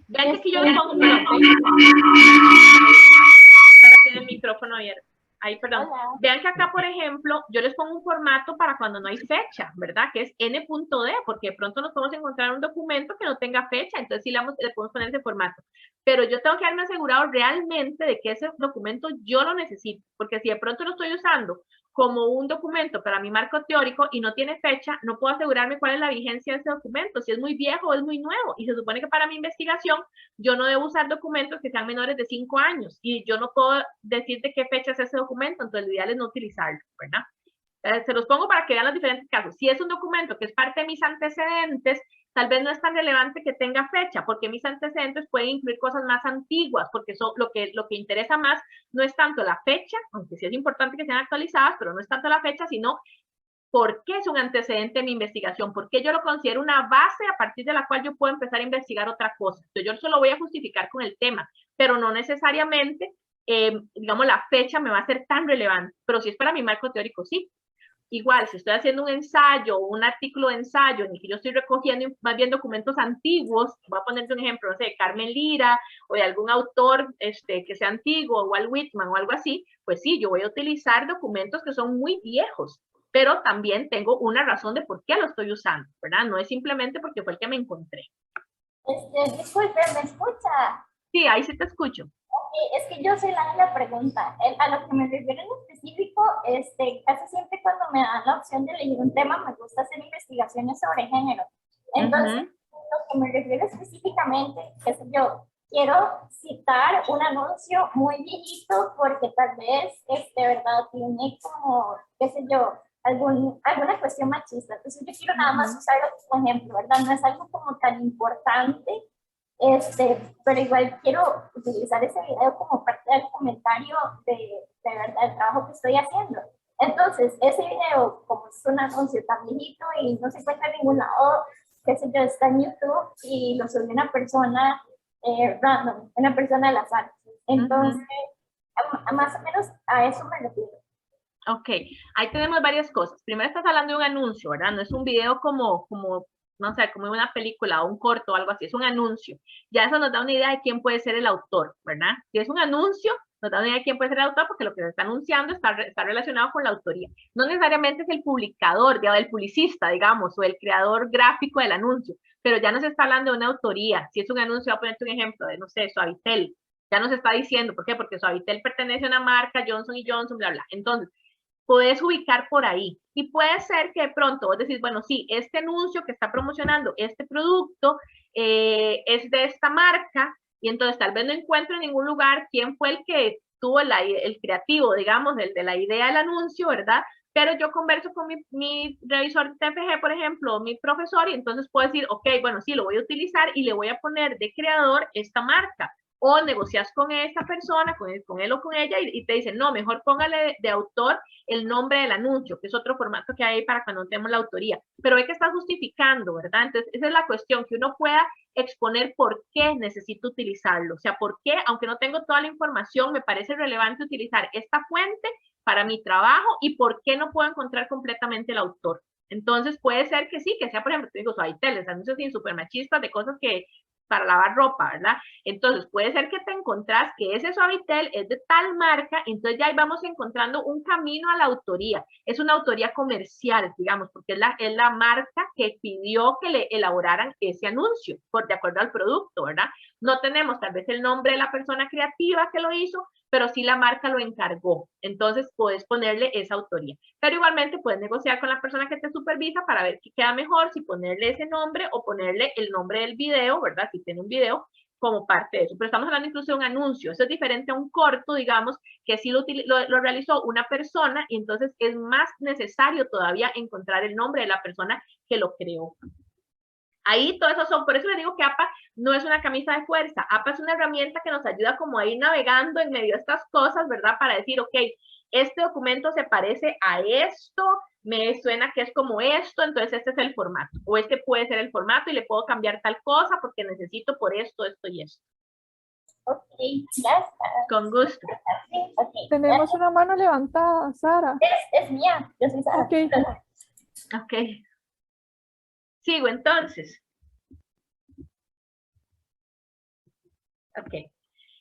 Vean que aquí yo les pongo... Para tener el micrófono abierto. Ahí, perdón.
Hola.
Vean que acá, por ejemplo, yo les pongo un formato para cuando no hay fecha, ¿verdad? Que es n.d, porque de pronto nos podemos encontrar un documento que no tenga fecha, entonces sí le podemos poner ese formato. Pero yo tengo que haberme asegurado realmente de que ese documento yo lo necesito, porque si de pronto lo estoy usando como un documento para mi marco teórico y no tiene fecha, no puedo asegurarme cuál es la vigencia de ese documento, si es muy viejo o es muy nuevo. Y se supone que para mi investigación yo no debo usar documentos que sean menores de 5 años y yo no puedo decir de qué fecha es ese documento, entonces lo ideal es no utilizarlo, ¿verdad? Se los pongo para que vean los diferentes casos. Si es un documento que es parte de mis antecedentes, tal vez no es tan relevante que tenga fecha, porque mis antecedentes pueden incluir cosas más antiguas, porque eso, lo que interesa más no es tanto la fecha, aunque sí es importante que sean actualizadas, pero no es tanto la fecha, sino por qué es un antecedente de mi investigación, por qué yo lo considero una base a partir de la cual yo puedo empezar a investigar otra cosa. Entonces yo solo voy a justificar con el tema, pero no necesariamente, digamos, la fecha me va a ser tan relevante, pero si es para mi marco teórico, sí. Igual, si estoy haciendo un ensayo o un artículo de ensayo en el que yo estoy recogiendo más bien documentos antiguos, voy a ponerte un ejemplo, no sé, de Carmen Lira o de algún autor que sea antiguo, o Walt Whitman o algo así, pues sí, yo voy a utilizar documentos que son muy viejos, pero también tengo una razón de por qué lo estoy usando, ¿verdad? No es simplemente porque fue el que me encontré.
Disculpe, ¿me escucha?
Sí, ahí sí te escucho.
Es que yo soy la pregunta. A lo que me refiero en específico, casi siempre cuando me dan la opción de elegir un tema, me gusta hacer investigaciones sobre género. Entonces, lo que me refiero específicamente, qué sé yo, quiero citar un anuncio muy viejito porque tal vez, ¿verdad? Tiene como, qué sé yo, alguna cuestión machista. Entonces, yo quiero nada más usarlo como ejemplo, ¿verdad? No es algo como tan importante. Pero igual quiero utilizar ese video como parte del comentario de verdad el trabajo que estoy haciendo. Entonces, ese video, como es un anuncio tan viejito y no se encuentra en ningún lado, qué sé yo, está en YouTube y lo subió una persona random, una persona al azar. Entonces, más o menos a eso me refiero.
Ok, ahí tenemos varias cosas. Primero estás hablando de un anuncio, ¿verdad? No es un video como no sé, como una película o un corto o algo así, es un anuncio. Ya eso nos da una idea de quién puede ser el autor, ¿verdad? Si es un anuncio, nos da una idea de quién puede ser el autor porque lo que se está anunciando está relacionado con la autoría. No necesariamente es el publicador, ya, el publicista, digamos, o el creador gráfico del anuncio, pero ya nos está hablando de una autoría. Si es un anuncio, voy a ponerte un ejemplo de, no sé, Suavitel. Ya nos está diciendo, ¿por qué? Porque Suavitel pertenece a una marca, Johnson & Johnson, bla, bla. Entonces, puedes ubicar por ahí. Y puede ser que de pronto vos decís, bueno, sí, este anuncio que está promocionando este producto es de esta marca, y entonces tal vez no encuentro en ningún lugar quién fue el que tuvo el creativo, digamos, el de la idea del anuncio, ¿verdad? Pero yo converso con mi revisor de TFG, por ejemplo, mi profesor, y entonces puedo decir, ok, bueno, sí, lo voy a utilizar y le voy a poner de creador esta marca. O negocias con esta persona, con él o con ella, y te dicen, no, mejor póngale de autor el nombre del anuncio, que es otro formato que hay para cuando tenemos la autoría. Pero hay que estar justificando, ¿verdad? Entonces, esa es la cuestión, que uno pueda exponer por qué necesito utilizarlo. O sea, por qué, aunque no tengo toda la información, me parece relevante utilizar esta fuente para mi trabajo y por qué no puedo encontrar completamente el autor. Entonces puede ser que sí, que sea, por ejemplo, te digo, Suaviteles, anuncios súper machistas de cosas que para lavar ropa, ¿verdad? Entonces puede ser que te encontrás que ese Suavitel es de tal marca, entonces ya ahí vamos encontrando un camino a la autoría. Es una autoría comercial, digamos, porque es la marca que pidió que le elaboraran ese anuncio, de acuerdo al producto, ¿verdad? No tenemos tal vez el nombre de la persona creativa que lo hizo, pero sí la marca lo encargó. Entonces puedes ponerle esa autoría. Pero igualmente puedes negociar con la persona que te supervisa para ver qué queda mejor, si ponerle ese nombre o ponerle el nombre del video, ¿verdad? Si tiene un video como parte de eso. Pero estamos hablando incluso de un anuncio. Eso es diferente a un corto, digamos, que sí lo realizó una persona y entonces es más necesario todavía encontrar el nombre de la persona que lo creó. Ahí todo eso son, por eso le digo que APA no es una camisa de fuerza. APA es una herramienta que nos ayuda como a ir navegando en medio de estas cosas, ¿verdad? Para decir, ok, este documento se parece a esto, me suena que es como esto, entonces este es el formato. O este puede ser el formato y le puedo cambiar tal cosa porque necesito por esto, esto y esto.
Ok, gracias.
Con gusto.
Sí, okay.
Tenemos una mano levantada, Sara.
Es mía, yo soy Sara.
Ok.
Ok. Sigo entonces. Ok.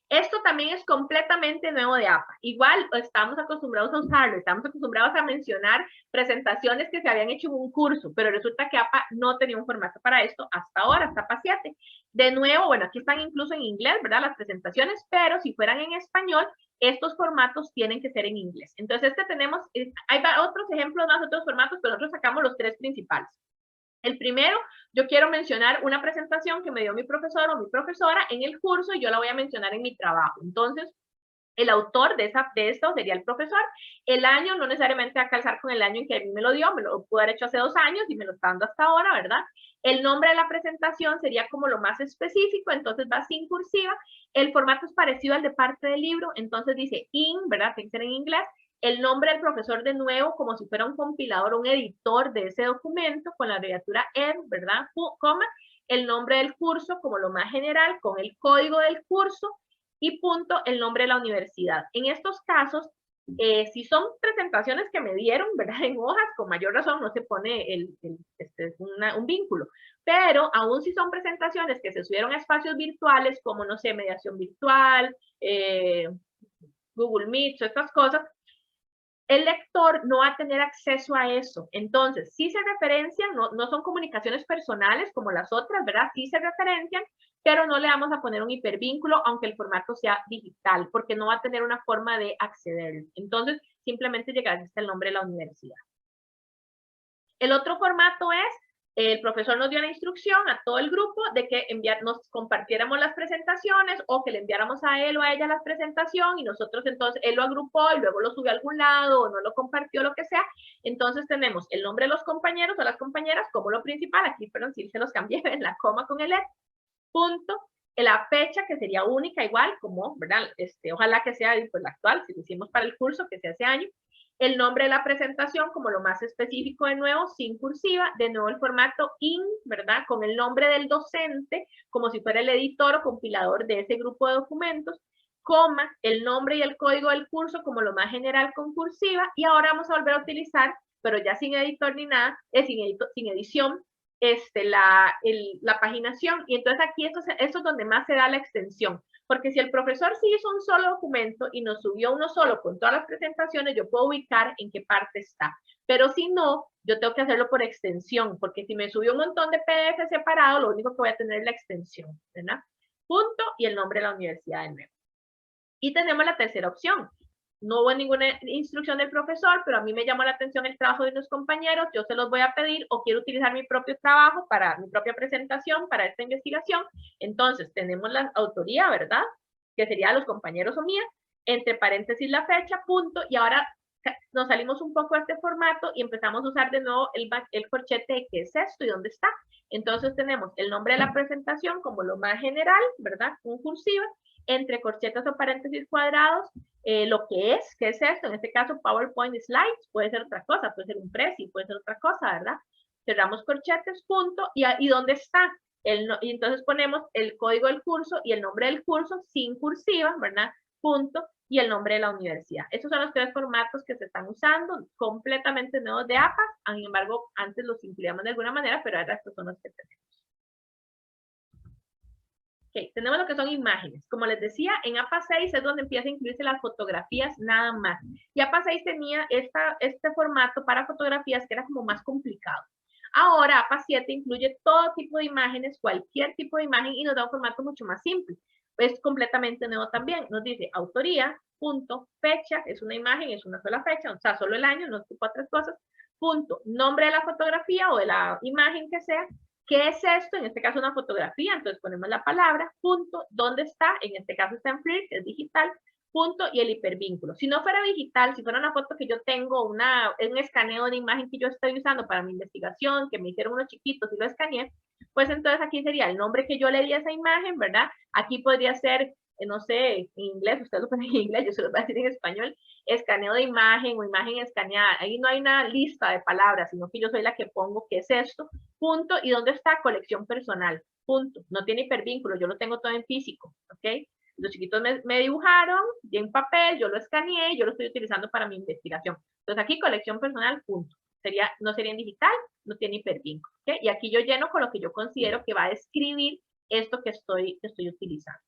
Esto también es completamente nuevo de APA. Igual estamos acostumbrados a usarlo, estamos acostumbrados a mencionar presentaciones que se habían hecho en un curso, pero resulta que APA no tenía un formato para esto hasta ahora, hasta APA 7. De nuevo, bueno, aquí están incluso en inglés, ¿verdad? Las presentaciones, pero si fueran en español, estos formatos tienen que ser en inglés. Entonces, tenemos, hay otros ejemplos más, otros formatos, pero nosotros sacamos los 3 principales. El primero, yo quiero mencionar una presentación que me dio mi profesor o mi profesora en el curso y yo la voy a mencionar en mi trabajo. Entonces, el autor de esto sería el profesor. El año no necesariamente va a calzar con el año en que a mí me lo dio, me lo pudo haber hecho hace 2 años y me lo está dando hasta ahora, ¿verdad? El nombre de la presentación sería como lo más específico, entonces va sin cursiva. El formato es parecido al de parte del libro, entonces dice ¿verdad? Tiene que ser en inglés. El nombre del profesor de nuevo, como si fuera un compilador, un editor de ese documento, con la abreviatura ED, ¿verdad? Coma, el nombre del curso como lo más general, con el código del curso, y punto, el nombre de la universidad. En estos casos, si son presentaciones que me dieron, ¿verdad? En hojas, con mayor razón no se pone un vínculo. Pero aún si son presentaciones que se subieron a espacios virtuales, como, no sé, mediación virtual, Google Meet, estas cosas, el lector no va a tener acceso a eso. Entonces, sí se referencian, no son comunicaciones personales como las otras, ¿verdad? Sí se referencian, pero no le vamos a poner un hipervínculo, aunque el formato sea digital, porque no va a tener una forma de acceder. Entonces, simplemente llegar hasta el nombre de la universidad. El otro formato es, el profesor nos dio la instrucción a todo el grupo de que nos compartiéramos las presentaciones o que le enviáramos a él o a ella la presentación y nosotros entonces, él lo agrupó y luego lo subió a algún lado o no lo compartió, lo que sea. Entonces tenemos el nombre de los compañeros o las compañeras como lo principal, aquí, perdón, sí se los cambié en la coma con el punto, la fecha que sería única igual, como, ¿verdad? Ojalá que sea pues, la actual, si lo hicimos para el curso, que sea ese año. El nombre de la presentación como lo más específico de nuevo, sin cursiva, de nuevo el formato IN, ¿verdad? Con el nombre del docente, como si fuera el editor o compilador de ese grupo de documentos, coma, el nombre y el código del curso como lo más general con cursiva, y ahora vamos a volver a utilizar, pero ya sin editor ni nada, sin edición, la paginación, y entonces aquí eso es donde más se da la extensión. Porque si el profesor sí hizo un solo documento y nos subió uno solo con todas las presentaciones, yo puedo ubicar en qué parte está. Pero si no, yo tengo que hacerlo por extensión, porque si me subió un montón de PDF separado, lo único que voy a tener es la extensión, ¿verdad? Punto y el nombre de la universidad de nuevo. Y tenemos la tercera opción. No hubo ninguna instrucción del profesor, pero a mí me llamó la atención el trabajo de unos compañeros, yo se los voy a pedir o quiero utilizar mi propio trabajo para mi propia presentación, para esta investigación. Entonces, tenemos la autoría, ¿verdad? Que sería los compañeros o mía, entre paréntesis la fecha, punto, y ahora nos salimos un poco de este formato y empezamos a usar de nuevo el corchete de qué es esto y dónde está. Entonces tenemos el nombre de la presentación como lo más general, ¿verdad? Un cursiva, entre corchetas o paréntesis cuadrados, lo que es, ¿qué es esto? En este caso, PowerPoint Slides, puede ser otra cosa, puede ser un Prezi, puede ser otra cosa, ¿verdad? Cerramos corchetes, punto, y ¿dónde está? Y entonces ponemos el código del curso y el nombre del curso sin cursiva, ¿verdad? Punto, y el nombre de la universidad. Esos son los 3 formatos que se están usando, completamente nuevos de APA. Sin embargo, antes los incluíamos de alguna manera, pero ahora estos son los que tenemos. Okay, tenemos lo que son imágenes. Como les decía, en APA 6 es donde empieza a incluirse las fotografías nada más. Y APA 6 tenía este formato para fotografías que era como más complicado. Ahora APA 7 incluye todo tipo de imágenes, cualquier tipo de imagen, y nos da un formato mucho más simple. Es completamente nuevo también. Nos dice autoría, punto, fecha, es una imagen, es una sola fecha, o sea, solo el año, no ocupa 3 cosas, punto, nombre de la fotografía o de la imagen que sea. ¿Qué es esto? En este caso una fotografía, entonces ponemos la palabra, punto, ¿dónde está? En este caso está en Flickr, es digital, punto, y el hipervínculo. Si no fuera digital, si fuera una foto que yo tengo, un escaneo de imagen que yo estoy usando para mi investigación, que me hicieron unos chiquitos y lo escaneé, pues entonces aquí sería el nombre que yo le di a esa imagen, ¿verdad? Aquí podría ser, no sé, en inglés, ustedes lo ponen en inglés, yo se lo voy a decir en español, escaneo de imagen o imagen escaneada. Ahí no hay una lista de palabras, sino que yo soy la que pongo qué es esto, punto, y dónde está colección personal, punto. No tiene hipervínculo, yo lo tengo todo en físico, ¿ok? Los chiquitos me dibujaron en papel, yo lo escaneé, yo lo estoy utilizando para mi investigación. Entonces aquí colección personal, punto. No sería en digital, no tiene hipervínculo, ¿ok? Y aquí yo lleno con lo que yo considero que va a describir esto que estoy utilizando.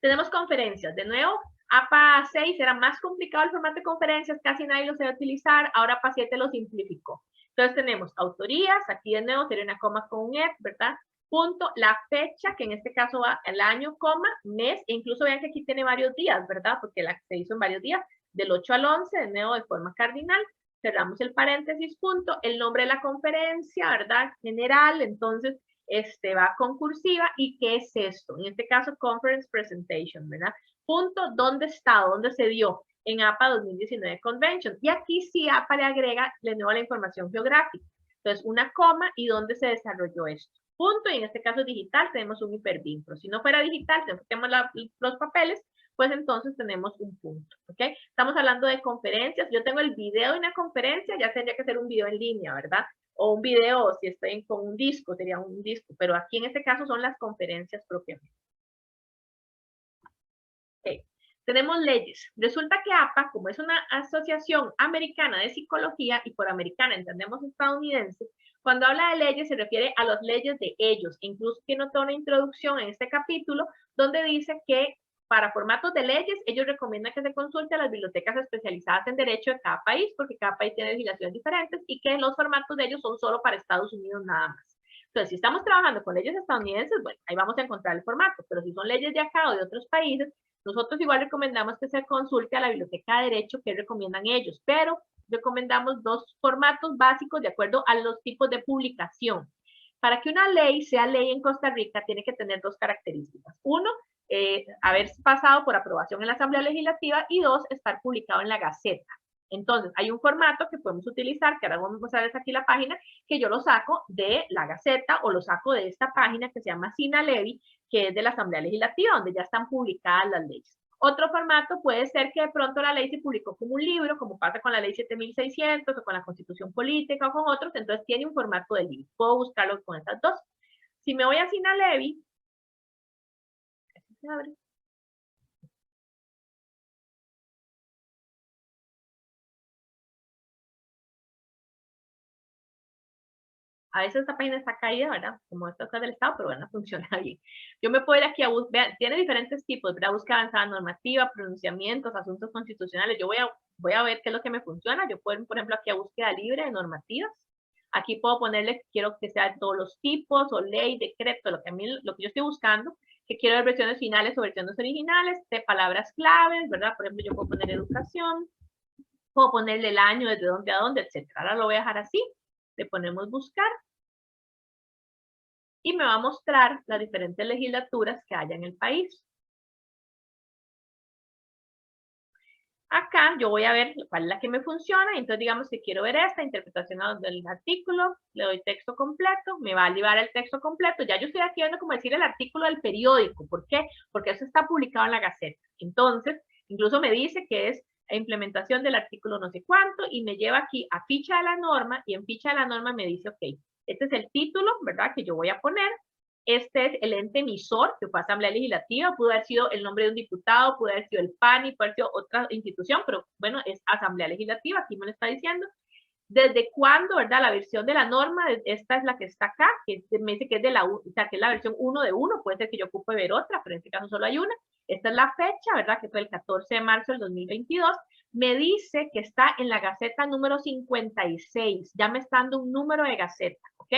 Tenemos conferencias. De nuevo, APA 6 era más complicado el formato de conferencias, casi nadie lo sabe utilizar, ahora APA 7 lo simplificó. Entonces tenemos autorías, aquí de nuevo sería una coma con un et, ¿verdad? Punto, la fecha, que en este caso va el año, coma, mes, e incluso vean que aquí tiene varios días, ¿verdad? Porque se hizo en varios días, del 8 al 11, de nuevo de forma cardinal. Cerramos el paréntesis, punto, el nombre de la conferencia, ¿verdad? General, entonces va con cursiva. ¿Y qué es esto? En este caso, Conference Presentation, ¿verdad? Punto, ¿dónde está? ¿Dónde se dio? En APA 2019 Convention. Y aquí sí APA le agrega de nuevo la información geográfica. Entonces, una coma y dónde se desarrolló esto. Punto, y en este caso digital tenemos un hipervínculo. Si no fuera digital, tenemos los papeles, pues entonces tenemos un punto, ¿ok? Estamos hablando de conferencias. Yo tengo el video de una conferencia, ya tendría que ser un video en línea, ¿verdad? O un video, si estoy con un disco, sería un disco, pero aquí en este caso son las conferencias propiamente. Okay. Tenemos leyes. Resulta que APA, como es una asociación americana de psicología, y por americana entendemos estadounidense, cuando habla de leyes se refiere a las leyes de ellos. Incluso tiene toda una introducción en este capítulo donde dice que para formatos de leyes, ellos recomiendan que se consulte a las bibliotecas especializadas en derecho de cada país, porque cada país tiene legislaciones diferentes, y que los formatos de ellos son solo para Estados Unidos nada más. Entonces, si estamos trabajando con leyes estadounidenses, bueno, ahí vamos a encontrar el formato, pero si son leyes de acá o de otros países, nosotros igual recomendamos que se consulte a la biblioteca de derecho que recomiendan ellos, pero recomendamos 2 formatos básicos de acuerdo a los tipos de publicación. Para que una ley sea ley en Costa Rica, tiene que tener 2 características. 1, haber pasado por aprobación en la Asamblea Legislativa, y 2, estar publicado en la Gaceta. Entonces, hay un formato que podemos utilizar, que ahora vamos a ver aquí la página, que yo lo saco de la Gaceta o lo saco de esta página que se llama SINALEVI, que es de la Asamblea Legislativa, donde ya están publicadas las leyes. Otro formato puede ser que de pronto la ley se publicó como un libro, como pasa con la ley 7600 o con la Constitución Política o con otros, entonces tiene un formato de libro. Puedo buscarlo con estas 2. Si me voy a SINALEVI, se abre. A veces esta página está caída, ¿verdad? Como esta está del Estado, pero bueno, funciona bien. Yo me puedo ir aquí a buscar, tiene diferentes tipos, ¿verdad? Búsqueda avanzada normativa, pronunciamientos, asuntos constitucionales. Yo voy a ver qué es lo que me funciona. Yo puedo ir, por ejemplo, aquí a búsqueda libre de normativas. Aquí puedo ponerle, quiero que sea de todos los tipos, o ley, decreto, lo que yo estoy buscando, que quiero ver versiones finales o versiones originales, de palabras claves, ¿verdad? Por ejemplo, yo puedo poner educación, puedo ponerle el año, desde dónde a dónde, etcétera. Ahora lo voy a dejar así. Le ponemos buscar y me va a mostrar las diferentes legislaturas que haya en el país. Acá yo voy a ver cuál es la que me funciona, entonces digamos que quiero ver esta interpretación del artículo, le doy texto completo, me va a llevar el texto completo, ya yo estoy aquí viendo como decir el artículo del periódico. ¿Por qué? Porque eso está publicado en la Gaceta. Entonces, incluso me dice que es implementación del artículo no sé cuánto, y me lleva aquí a ficha de la norma, y en ficha de la norma me dice, ok, Este es el título, ¿verdad? Que yo voy a poner. Este es el ente emisor, que fue Asamblea Legislativa, pudo haber sido el nombre de un diputado, pudo haber sido el PANI, pudo haber sido otra institución, pero bueno, es Asamblea Legislativa, aquí me lo está diciendo. ¿Desde cuándo, verdad? La versión de la norma, esta es la que está acá, que me dice que es de la, o sea, que es la versión 1 de 1, puede ser que yo ocupe ver otra, pero en este caso solo hay una. Esta es la fecha, ¿verdad? Que fue el 14 de marzo del 2022. Me dice que está en la Gaceta número 56, ya me está dando un número de Gaceta, ¿ok?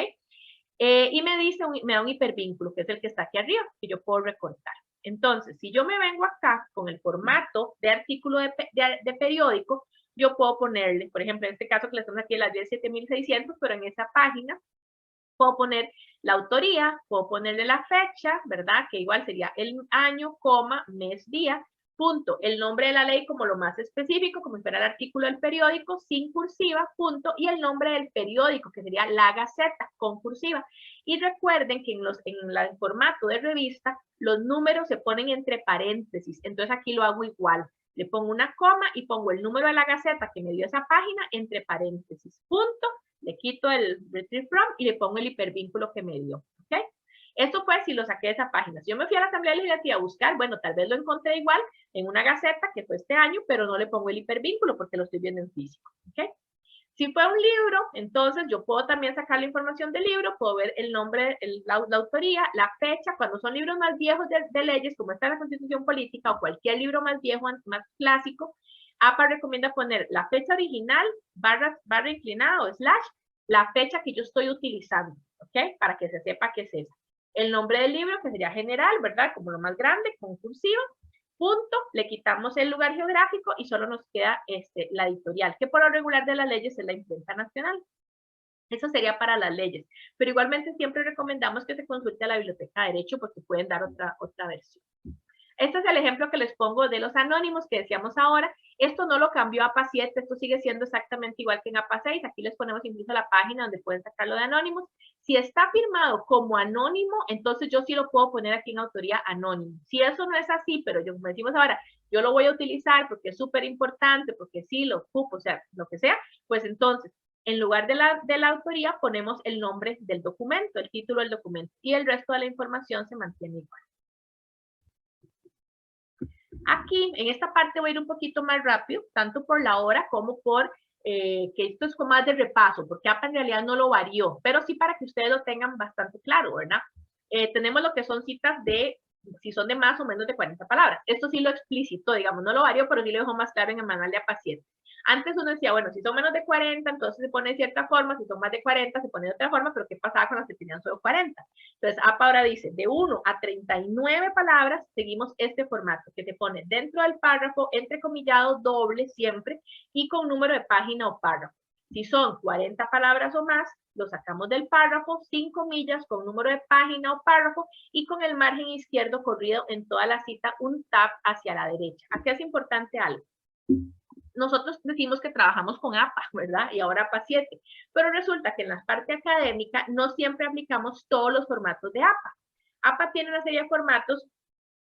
Y me dice, me da un hipervínculo, que es el que está aquí arriba, que yo puedo recortar. Entonces, si yo me vengo acá con el formato de artículo de periódico, yo puedo ponerle, por ejemplo, en este caso que le estamos aquí a las 17.600, pero en esa página puedo poner la autoría, puedo ponerle la fecha, ¿verdad? Que igual sería el año, coma, mes, día, punto, el nombre de la ley como lo más específico, como si fuera el artículo del periódico, sin cursiva, punto, y el nombre del periódico, que sería la Gaceta, con cursiva. Y recuerden que en el formato de revista, los números se ponen entre paréntesis, entonces aquí lo hago igual. Le pongo una coma y pongo el número de la Gaceta que me dio esa página entre paréntesis, punto, le quito el retrieve from y le pongo el hipervínculo que me dio, ¿ok? Esto fue si lo saqué de esa página. Si yo me fui a la Asamblea Legislativa a buscar, bueno, tal vez lo encontré igual en una Gaceta que fue este año, pero no le pongo el hipervínculo porque lo estoy viendo en físico, ¿ok? Si fue un libro, entonces yo puedo también sacar la información del libro, puedo ver el nombre, la autoría, la fecha. Cuando son libros más viejos de leyes, como está en la Constitución Política o cualquier libro más viejo, más clásico, APA recomienda poner la fecha original, barra inclinada o slash, la fecha que yo estoy utilizando, ¿ok? Para que se sepa qué es esa. El nombre del libro, que sería general, ¿verdad? Como lo más grande, con cursiva. Punto, le quitamos el lugar geográfico y solo nos queda la editorial, que por lo regular de las leyes es la imprenta nacional. Eso sería para las leyes, pero igualmente siempre recomendamos que se consulte a la Biblioteca de Derecho porque pueden dar otra versión. Este es el ejemplo que les pongo de los anónimos que decíamos ahora. Esto no lo cambió APA 7, esto sigue siendo exactamente igual que en APA 6. Aquí les ponemos incluso la página donde pueden sacarlo de anónimos. Si está firmado como anónimo, entonces yo sí lo puedo poner aquí en autoría anónimo. Si eso no es así, pero yo, como decimos ahora, yo lo voy a utilizar porque es súper importante, porque sí lo ocupo, o sea, lo que sea, pues entonces, en lugar de la autoría, ponemos el nombre del documento, el título del documento, y el resto de la información se mantiene igual. Aquí, en esta parte voy a ir un poquito más rápido, tanto por la hora como por que esto es como más de repaso, porque APA en realidad no lo varió, pero sí para que ustedes lo tengan bastante claro, ¿verdad? Tenemos lo que son citas de, si son de más o menos de 40 palabras. Esto sí lo explicitó, digamos, no lo varió, pero sí lo dejó más claro en el manual de APA 7. Antes uno decía, bueno, si son menos de 40, entonces se pone de cierta forma, si son más de 40, se pone de otra forma, pero ¿qué pasaba con las que tenían solo 40? Entonces, APA ahora dice, de 1 a 39 palabras, seguimos este formato, que se pone dentro del párrafo, entrecomillado, doble siempre, y con número de página o párrafo. Si son 40 palabras o más, lo sacamos del párrafo, sin comillas, con número de página o párrafo, y con el margen izquierdo corrido en toda la cita, un tab hacia la derecha. Aquí es importante algo. Nosotros decimos que trabajamos con APA, ¿verdad? Y ahora APA 7. Pero resulta que en la parte académica no siempre aplicamos todos los formatos de APA. APA tiene una serie de formatos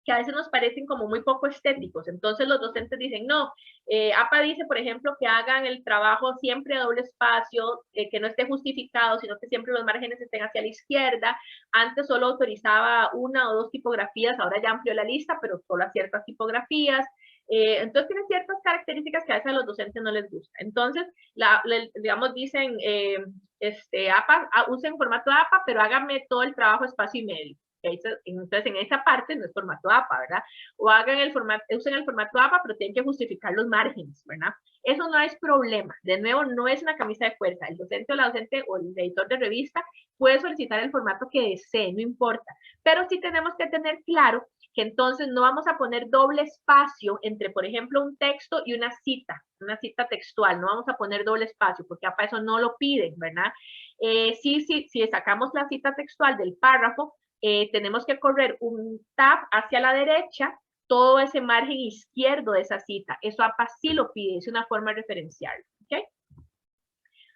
que a veces nos parecen como muy poco estéticos. Entonces los docentes dicen, no, APA dice, por ejemplo, que hagan el trabajo siempre a doble espacio, que no esté justificado, sino que siempre los márgenes estén hacia la izquierda. Antes solo autorizaba 1 o 2 tipografías, ahora ya amplió la lista, pero solo a ciertas tipografías. Entonces tiene ciertas características que a veces a los docentes no les gusta. Entonces, digamos, dicen, APA, usen formato APA, pero háganme todo el trabajo espacio y medio. Entonces, en esa parte no es formato APA, ¿verdad? O usen el formato APA, pero tienen que justificar los márgenes, ¿verdad? Eso no es problema. De nuevo, no es una camisa de fuerza. El docente o la docente o el editor de revista puede solicitar el formato que desee, no importa. Pero sí tenemos que tener claro que entonces no vamos a poner doble espacio entre, por ejemplo, un texto y una cita textual. No vamos a poner doble espacio porque APA eso no lo piden, ¿verdad? Si sacamos la cita textual del párrafo, tenemos que correr un tab hacia la derecha, todo ese margen izquierdo de esa cita. Eso APA sí lo pide, es una forma de referenciarlo. ¿Okay?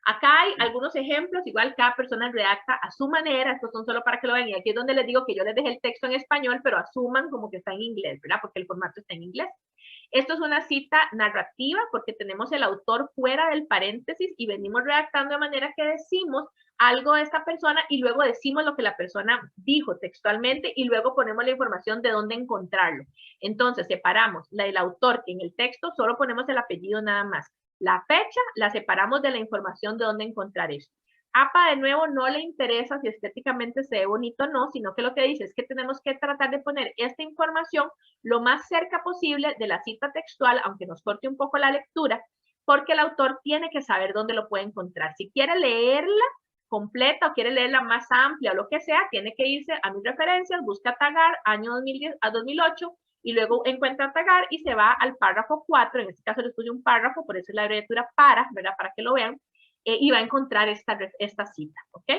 Acá hay algunos ejemplos, igual cada persona redacta a su manera, estos son solo para que lo vean, y aquí es donde les digo que yo les dejé el texto en español, pero asuman como que está en inglés, ¿verdad? Porque el formato está en inglés. Esto es una cita narrativa porque tenemos el autor fuera del paréntesis y venimos redactando de manera que decimos algo de esta persona y luego decimos lo que la persona dijo textualmente y luego ponemos la información de dónde encontrarlo. Entonces separamos la del autor, que en el texto solo ponemos el apellido nada más. La fecha la separamos de la información de dónde encontrar eso. APA de nuevo no le interesa si estéticamente se ve bonito o no, sino que lo que dice es que tenemos que tratar de poner esta información lo más cerca posible de la cita textual, aunque nos corte un poco la lectura, porque el autor tiene que saber dónde lo puede encontrar. Si quiere leerla completa o quiere leerla más amplia o lo que sea, tiene que irse a mis referencias, busca tagar año 2010 a 2008 y luego encuentra tagar y se va al párrafo 4, en este caso les puse un párrafo, por eso es la abreviatura para, ¿verdad? Para que lo vean. Y va a encontrar esta cita, ¿ok?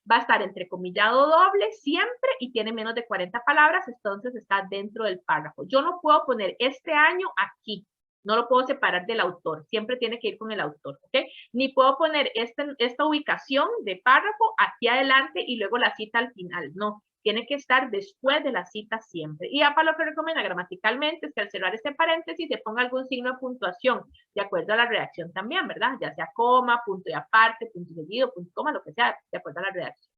Va a estar entrecomillado doble siempre y tiene menos de 40 palabras, entonces está dentro del párrafo. Yo no puedo poner este año aquí, no lo puedo separar del autor, siempre tiene que ir con el autor, ¿ok? Ni puedo poner esta ubicación de párrafo aquí adelante y luego la cita al final, no. Tiene que estar después de la cita siempre. Y APA lo que recomienda gramaticalmente es que al cerrar este paréntesis se ponga algún signo de puntuación, de acuerdo a la redacción también, ¿verdad? Ya sea coma, punto y aparte, punto seguido, punto y coma, lo que sea, de acuerdo a la redacción.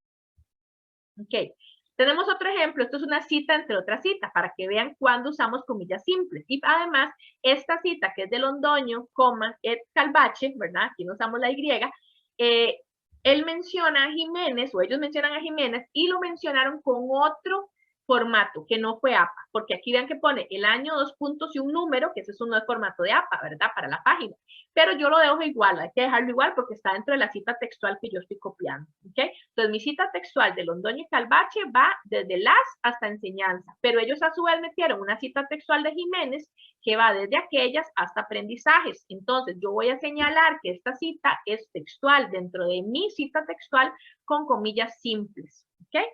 Ok. Tenemos otro ejemplo, esto es una cita entre otras citas, para que vean cuándo usamos comillas simples. Y además, esta cita que es de Londoño, coma, et Calvache, ¿verdad? Aquí no usamos la Y, él menciona a Jiménez, o ellos mencionan a Jiménez, y lo mencionaron con otro formato, que no fue APA, porque aquí vean que pone el año, 2 puntos y un número, que ese no es formato de APA, ¿verdad? Para la página. Pero yo lo dejo igual, hay que dejarlo igual porque está dentro de la cita textual que yo estoy copiando, ¿ok? Entonces, mi cita textual de Londoño y Calvache va desde las hasta enseñanza, pero ellos a su vez metieron una cita textual de Jiménez que va desde aquellas hasta aprendizajes. Entonces, yo voy a señalar que esta cita es textual dentro de mi cita textual con comillas simples, ¿ok?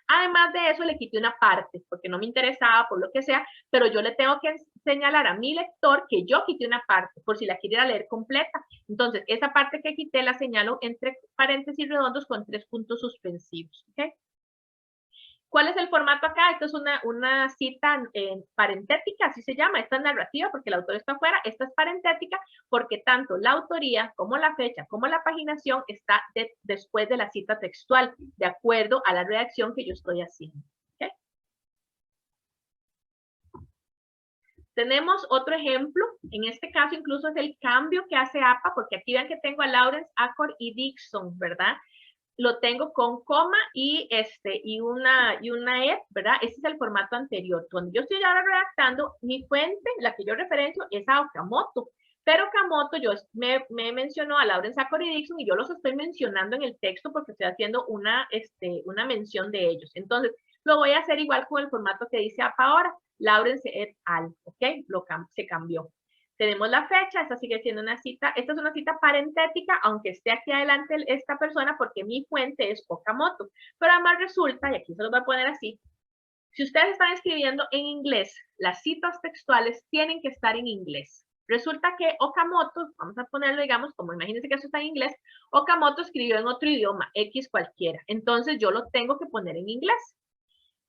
Además de eso, le quité una parte, porque no me interesaba, por lo que sea, pero yo le tengo que señalar a mi lector que yo quité una parte, por si la quiere leer completa. Entonces, esa parte que quité la señalo entre paréntesis redondos con 3 puntos suspensivos, ¿ok? ¿Cuál es el formato acá? Esto es una cita parentética, así se llama. Esta es narrativa porque el autor está afuera. Esta es parentética porque tanto la autoría como la fecha como la paginación está después de la cita textual, de acuerdo a la redacción que yo estoy haciendo. ¿Okay? Tenemos otro ejemplo. En este caso incluso es el cambio que hace APA, porque aquí ven que tengo a Lawrence, Accord y Dixon, ¿verdad? Lo tengo con coma y una et, ¿verdad? Este es el formato anterior. Cuando yo estoy ahora redactando, mi fuente, la que yo referencio, es a Okamoto. Pero Okamoto, yo me mencionó a Lawrence, Accord y Dixon y yo los estoy mencionando en el texto porque estoy haciendo una mención de ellos. Entonces, lo voy a hacer igual con el formato que dice APA ahora, Lawrence et al, ¿ok? Se cambió. Tenemos la fecha, esta sigue siendo una cita, esta es una cita parentética, aunque esté aquí adelante esta persona, porque mi fuente es Okamoto. Pero además resulta, y aquí se los voy a poner así, si ustedes están escribiendo en inglés, las citas textuales tienen que estar en inglés. Resulta que Okamoto, vamos a ponerlo, digamos, como imagínense que eso está en inglés, Okamoto escribió en otro idioma, X cualquiera. Entonces yo lo tengo que poner en inglés.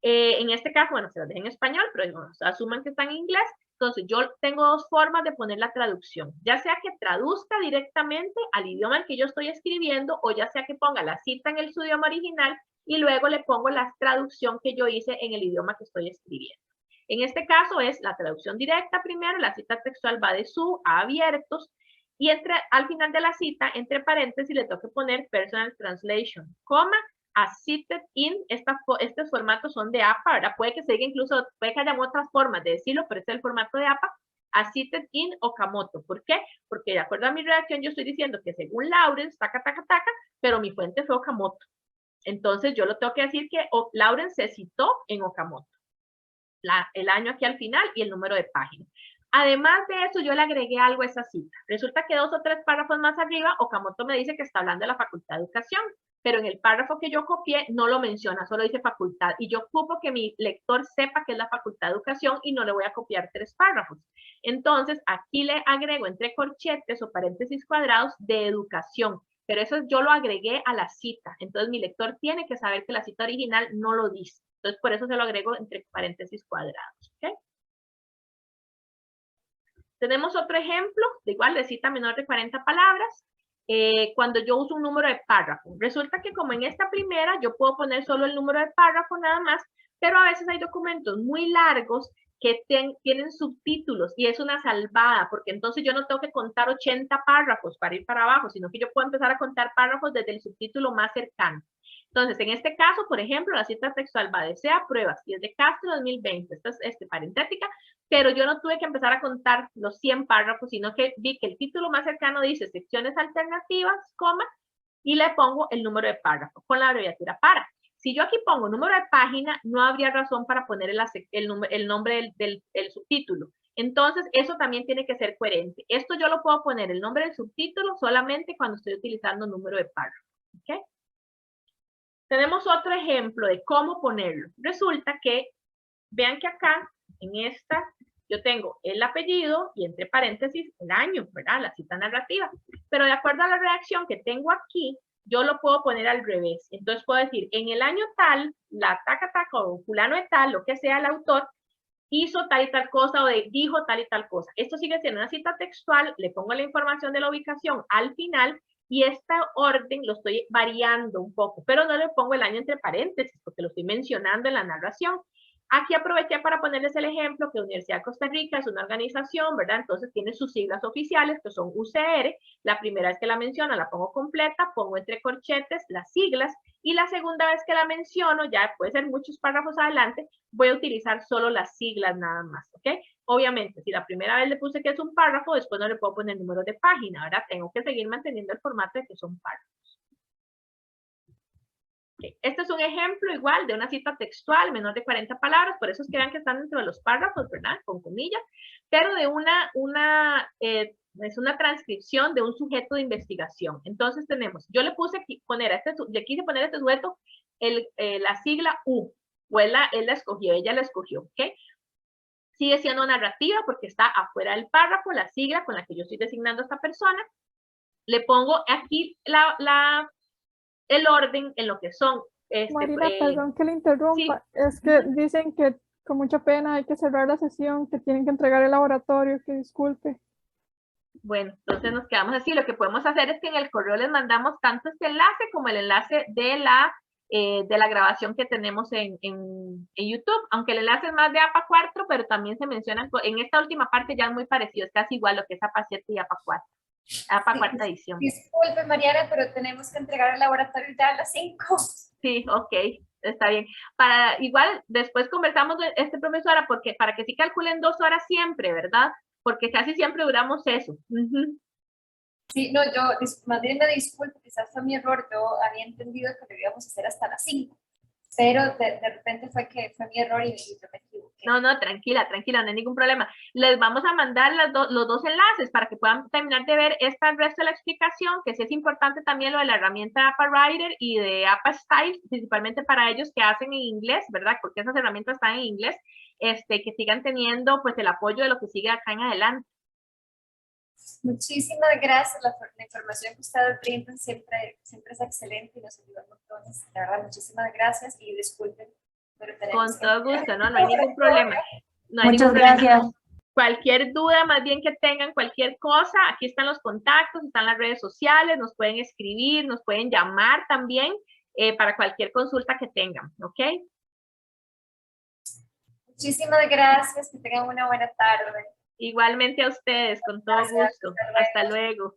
En este caso, bueno, se lo dejo en español, pero bueno, asuman que está en inglés. Entonces, yo tengo dos formas de poner la traducción. Ya sea que traduzca directamente al idioma en que yo estoy escribiendo, o ya sea que ponga la cita en su idioma original y luego le pongo la traducción que yo hice en el idioma que estoy escribiendo. En este caso es la traducción directa primero, la cita textual va de su a abiertos, y al final de la cita, entre paréntesis, le tengo que poner personal translation, coma, as cited in, estos formatos son de APA, ¿verdad? Puede que se diga incluso, puede que haya otras formas de decirlo, pero este es el formato de APA, as cited in Okamoto. ¿Por qué? Porque de acuerdo a mi redacción yo estoy diciendo que según Lawrence, taca, pero mi fuente fue Okamoto. Entonces yo lo tengo que decir que Lawrence se citó en Okamoto. El año aquí al final y el número de página. Además de eso, yo le agregué algo a esa cita. Resulta que 2 o 3 párrafos más arriba, Okamoto me dice que está hablando de la Facultad de Educación, pero en el párrafo que yo copié no lo menciona, solo dice facultad. Y yo ocupo que mi lector sepa que es la Facultad de Educación y no le voy a copiar 3 párrafos. Entonces, aquí le agrego entre corchetes o paréntesis cuadrados de educación, pero eso yo lo agregué a la cita. Entonces, mi lector tiene que saber que la cita original no lo dice. Entonces, por eso se lo agrego entre paréntesis cuadrados. ¿Okay? Tenemos otro ejemplo, de igual de cita menor de 40 palabras, cuando yo uso un número de párrafo. Resulta que como en esta primera, yo puedo poner solo el número de párrafo nada más, pero a veces hay documentos muy largos que tienen subtítulos y es una salvada, porque entonces yo no tengo que contar 80 párrafos para ir para abajo, sino que yo puedo empezar a contar párrafos desde el subtítulo más cercano. Entonces, en este caso, por ejemplo, la cita textual va de SEA Pruebas y es de Castro 2020, esta es parentética, pero yo no tuve que empezar a contar los 100 párrafos, sino que vi que el título más cercano dice secciones alternativas, coma, y le pongo el número de párrafo con la abreviatura para. Si yo aquí pongo número de página, no habría razón para poner el nombre del subtítulo. Entonces, eso también tiene que ser coherente. Esto yo lo puedo poner el nombre del subtítulo solamente cuando estoy utilizando número de párrafo. ¿Ok? Tenemos otro ejemplo de cómo ponerlo. Resulta que, vean que acá, en esta, yo tengo el apellido y entre paréntesis el año, ¿verdad? La cita narrativa. Pero de acuerdo a la redacción que tengo aquí, yo lo puedo poner al revés. Entonces puedo decir, en el año tal, la taca o fulano de tal, lo que sea el autor, hizo tal y tal cosa o dijo tal y tal cosa. Esto sigue siendo una cita textual, le pongo la información de la ubicación al final y este orden lo estoy variando un poco, pero no le pongo el año entre paréntesis porque lo estoy mencionando en la narración. Aquí aproveché para ponerles el ejemplo que Universidad de Costa Rica es una organización, ¿verdad? Entonces tiene sus siglas oficiales, que son UCR. La primera vez que la menciono la pongo completa, pongo entre corchetes las siglas, y la segunda vez que la menciono, ya puede ser muchos párrafos adelante, voy a utilizar solo las siglas nada más, ¿ok? Obviamente, si la primera vez le puse que es un párrafo, después no le puedo poner número de página, ¿verdad? Tengo que seguir manteniendo el formato de que son párrafos. Okay. Este es un ejemplo igual de una cita textual menor de 40 palabras, por eso es que vean que están dentro de los párrafos, ¿verdad? Con comillas, pero de es una transcripción de un sujeto de investigación. Entonces tenemos, yo le puse aquí, le quise poner a este sujeto la sigla U, o él la escogió, ella la escogió, ¿ok? Sigue siendo narrativa porque está afuera del párrafo, la sigla con la que yo estoy designando a esta persona. Le pongo aquí el orden en lo que son.
Marina, perdón que le interrumpa.
Sí.
Es que dicen que con mucha pena hay que cerrar la sesión, que tienen que entregar el laboratorio, que disculpe.
Bueno, entonces nos quedamos así. Lo que podemos hacer es que en el correo les mandamos tanto este enlace como el enlace de la grabación que tenemos en YouTube, aunque el enlace es más de APA 4, pero también se menciona en esta última parte ya es muy parecido, es casi igual lo que es APA 7 y APA 4. APA
Sí,
cuarta edición.
Disculpe, Mariana, pero tenemos que entregar el laboratorio ya a las 5.
Sí, ok, está bien. Igual, después conversamos de profesora, porque para que sí calculen 2 horas siempre, ¿verdad? Porque casi siempre duramos eso.
Sí, no, yo, más bien me disculpo, quizás fue mi error, yo había entendido que lo íbamos a hacer hasta las 5, pero de repente fue mi error y yo me equivoqué.
No, tranquila, no hay ningún problema. Les vamos a mandar los dos enlaces para que puedan terminar de ver el resto de la explicación, que sí es importante también lo de la herramienta APA Writer y de APA Style, principalmente para ellos que hacen en inglés, ¿verdad? Porque esas herramientas están en inglés, que sigan teniendo pues el apoyo de lo que sigue acá en adelante.
Muchísimas gracias, la información que ustedes brindan siempre es excelente y nos ayuda un montón. De verdad, muchísimas gracias y disculpen. Pero
con todo gusto, no hay ningún problema. No hay
Muchas
ningún problema.
gracias.
Cualquier duda, más bien que tengan, cualquier cosa, aquí están los contactos, están las redes sociales, nos pueden escribir, nos pueden llamar también para cualquier consulta que tengan, ¿ok?
Muchísimas gracias, que tengan una buena tarde.
Igualmente a ustedes, con todo gusto. Hasta luego.